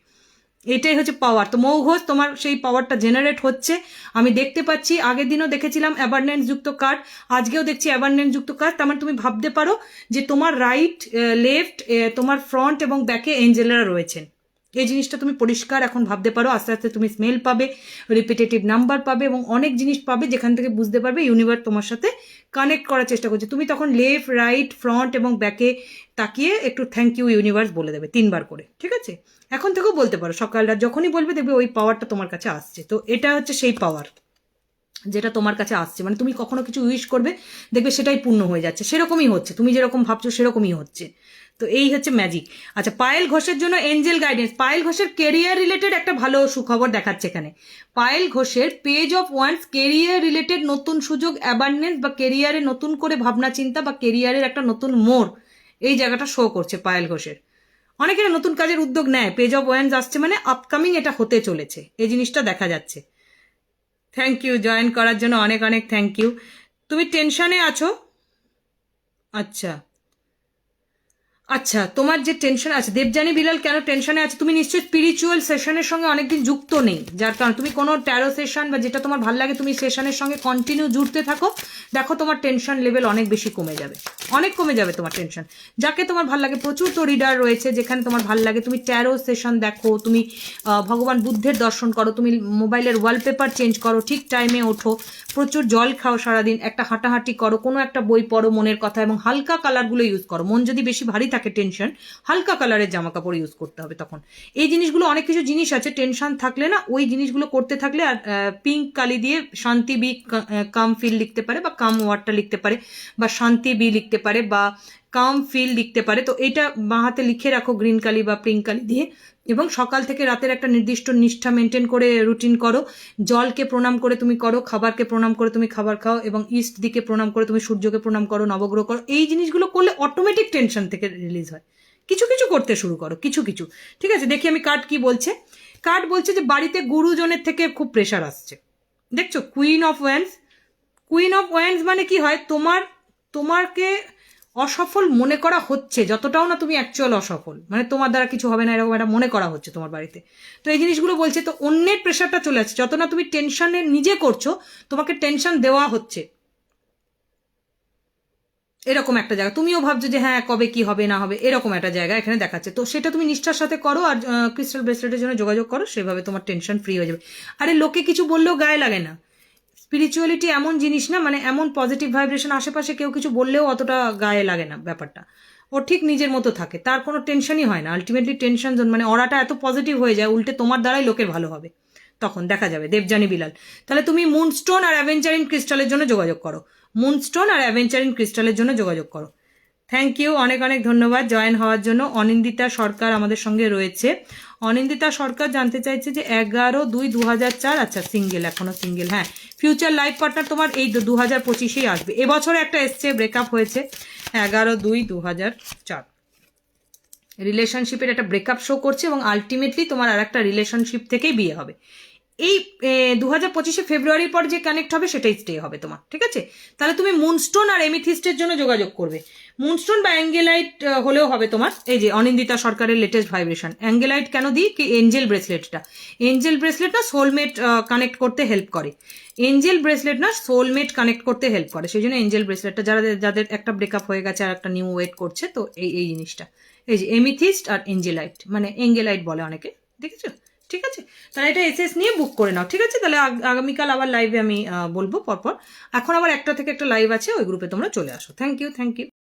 এটাই হচ্ছে পাওয়ার। তো মৌ ঘোষ, তোমার সেই পাওয়ারটা জেনারেট হচ্ছে, আমি দেখতে পাচ্ছি। আগের দিনও দেখেছিলাম অ্যাবান্ডেন্স যুক্ত কার্ড, আজকেও দেখছি অ্যাবান্ডেন্স যুক্ত কার্ড। তার মানে তুমি ভাবতে পারো যে তোমার রাইট, লেফট, তোমার ফ্রন্ট এবং ব্যাকে এঞ্জেলরা রয়েছেন। এই জিনিসটা তুমি পরিষ্কার এখন ভাবতে পারো। আস্তে আস্তে তুমি স্মেল পাবে, রিপিটেটিভ নাম্বার পাবে এবং অনেক জিনিস পাবে, যেখান থেকে বুঝতে পারবে ইউনিভার্স তোমার সাথে কানেক্ট করার চেষ্টা করছে। তুমি তখন লেফট, রাইট, ফ্রন্ট এবং ব্যাকে তাকিয়ে একটু থ্যাংক ইউ ইউনিভার্স বলে দেবে 3 বার করে, ঠিক আছে? এখন থেকেও বলতে পারো, সকালটা যখনই বলবে দেখবে ওই পাওয়ারটা তোমার কাছে আসছে। তো এটা হচ্ছে সেই পাওয়ার যেটা তোমার কাছে আসছে, মানে তুমি কখনো কিছু উইশ করবে, দেখবে সেটাই পূর্ণ হয়ে যাচ্ছে, সেরকমই হচ্ছে, তুমি যেরকম ভাবছো সেরকমই হচ্ছে। তো এই হচ্ছে ম্যাজিক। আচ্ছা, পায়েল ঘোষের জন্য এঞ্জেল গাইডেন্স, পায়েল ঘোষের কেরিয়ার রিলেটেড একটা ভালো সুখবর দেখাচ্ছে এখানে। পায়েল ঘোষের page of wands, career related নতুন সুযোগ, অ্যাবান্ডেন্স বা কেরিয়ারে নতুন করে ভাবনা চিন্তা বা কেরিয়ারের একটা নতুন মোড়, এই জায়গাটা শো করছে পায়েল ঘোষের। অনেকের নতুন কাজের উদ্যোগ নেয়, পেজ অফ ওয়ান্স আসছে মানে আপকামিং এটা হতে চলেছে, এই জিনিসটা দেখা যাচ্ছে। থ্যাংক ইউ জয়েন করার জন্য, অনেক অনেক থ্যাংক ইউ। তুমি টেনশনে আছো? আচ্ছা আচ্ছা, তোমার যে টেনশন আছে, দেবযানী বিলাল কেন টেনশনে আছে? তুমি নিশ্চয়ই স্পিরিচুয়াল সেশনের সঙ্গে অনেকদিন যুক্ত নেই, যার কারণে তুমি কোনো ট্যারো সেশন বা যেটা তোমার ভালো লাগে তুমি সেশনের সঙ্গে কন্টিনিউ জুড়তে থাকো, দেখো তোমার টেনশন লেভেল অনেক বেশি কমে যাবে, অনেক কমে যাবে তোমার টেনশন। যাকে তোমার ভালো লাগে, প্রচুর তো রিডার রয়েছে যেখানে তোমার ভালো লাগে, তুমি ট্যারো সেশন দেখো, তুমি ভগবান বুদ্ধের দর্শন করো, তুমি মোবাইলের ওয়ালপেপার চেঞ্জ করো, ঠিক টাইমে ওঠো, প্রচুর জল খাও সারাদিন, একটা হাঁটাহাঁটি করো, কোনো একটা বই পড়ো মনের কথা, এবং হালকা কালারগুলো ইউজ করো। মন যদি বেশি ভারী থাকে টেনশন, হালকা কালারের জামা কাপড় ইউজ করতে হবে তখন। এই জিনিসগুলো, অনেক কিছু জিনিস আছে টেনশন থাকলে না, ওই জিনিসগুলো করতে থাকলে। আর পিঙ্ক কালি দিয়ে শান্তি বি কাম ফিল লিখতে পারে, বা কাম ওয়ার্ডটা লিখতে পারে, বা শান্তি বি লিখতে পারে, বা কাম ফিল লিখতে পারে। তো এটা বাঁ হাতে লিখে রাখো গ্রিন কালি বা পিঙ্ক কালি দিয়ে, এবং সকাল থেকে রাতের একটা নির্দিষ্ট নিষ্ঠা মেনটেন করে রুটিন করো। জলকে প্রণাম করে তুমি করো, খাবারকে প্রণাম করে তুমি খাবার খাও, এবং ইস্ট দিকে প্রণাম করে তুমি সূর্যকে প্রণাম করো, নবগ্রহ করো। এই জিনিসগুলো করলে অটোমেটিক টেনশন থেকে রিলিজ হয়। কিছু কিছু করতে শুরু করো, কিছু কিছু, ঠিক আছে? দেখি আমি কার্ড কি বলছে। কার্ড বলছে যে বাড়িতে গুরুজনের থেকে খুব প্রেশার আসছে। দেখছো queen of wands, queen of wands মানে কি হয়, তোমাকে অসফল মনে করা হচ্ছে, যতটাও না তুমি অ্যাকচুয়াল অসফল, মানে তোমার দ্বারা কিছু হবে না এরকম একটা মনে করা হচ্ছে তোমার বাড়িতে। তো এই জিনিসগুলো বলছে, তো অন্যের প্রেশারটা চলে আসছে, যত না তুমি টেনশনে নিজে করছো, তোমাকে টেনশন দেওয়া হচ্ছে, এরকম একটা জায়গা। তুমিও ভাবছো যে হ্যাঁ কবে কি হবে না হবে, এরকম একটা জায়গা এখানে দেখাচ্ছে। তো সেটা তুমি নিষ্ঠার সাথে করো, আর ক্রিস্টাল ব্রেসলেটের জন্য যোগাযোগ করো, সেভাবে তোমার টেনশন ফ্রি হয়ে যাবে। আরে লোকে কিছু বললেও গায়ে লাগে না, স্পিরিচুয়ালিটি এমন জিনিস না, মানে এমন পজিটিভ ভাইব্রেশন, আশেপাশে কেউ কিছু বললেও অতটা গায়ে লাগে না ব্যাপারটা, ও ঠিক নিজের মতো থাকে, তার কোনো টেনশনই হয় না। আলটিমেটলি টেনশন মানে অরাটা এত পজিটিভ হয়ে যায়, উল্টে তোমার দ্বারাই লোকের ভালো হবে, তখন দেখা যাবে। দেবযানী বিলাল, তাহলে তুমি মুনস্টোন আর অ্যাভেঞ্চারিন ক্রিস্টালের জন্য যোগাযোগ করো, মুনস্টোন আর অ্যাভেঞ্চারিন ক্রিস্টালের জন্য যোগাযোগ করো। থ্যাংক ইউ, অনেক অনেক ধন্যবাদ জয়েন হওয়ার জন্য। অনিন্দিতা সরকার আমাদের সঙ্গে রয়েছে। অনিন্দিতা সরকার জানতে চাইছে যে 11/2/2004, আচ্ছা সিঙ্গেল, এখনো সিঙ্গেল, হ্যাঁ। ফিউচার লাইফ পার্টনার তোমার এই 2025-এই আসবে, এবছরে একটা এসছে, ব্রেকআপ হয়েছে 11/2/2004। রিলেশনশিপের একটা ব্রেকআপ শো করছে, এবং আলটিমেটলি তোমার আর একটা রিলেশনশিপ থেকেই বিয়ে হবে। এই 2025 ফেব্রুয়ারির পর যে কানেক্ট হবে সেটাই স্টে হবে তোমার, ঠিক আছে? তাহলে তুমি মুনস্টোন আর এমিথিস্টের জন্য যোগাযোগ করবে। মুনস্টোন বা অ্যাঙ্গেলাইট হলেও হবে তোমার। এই যে অনিন্দিতা সরকারের লেটেস্ট ভাইব্রেশন, অ্যাঙ্গেলাইট কেন দিই কি, এঞ্জেল ব্রেসলেটটা, এঞ্জেল ব্রেসলেট না সোলমেট কানেক্ট করতে হেল্প করে, এঞ্জেল ব্রেসলেট না সোলমেট কানেক্ট করতে হেল্প করে, সেই জন্য এঞ্জেল ব্রেসলেটটা, যাদের একটা ব্রেকআপ হয়ে গেছে আর একটা নিউ ওয়েট করছে, তো এই জিনিসটা, এই যে এমিথিস্ট আর এঞ্জেলাইট, মানে এঙ্গেলাইট বলে অনেকে, দেখেছো? ঠিক আছে, তাহলে এটা এসএস নিয়ে বুক করে নাও, ঠিক আছে? তাহলে আগামীকাল আবার লাইভে আমি বলবো পরপর। এখন আবার 1টা থেকে একটা লাইভ আছে, ওই গ্রুপে তোমরা চলে আসো। Thank you, thank you.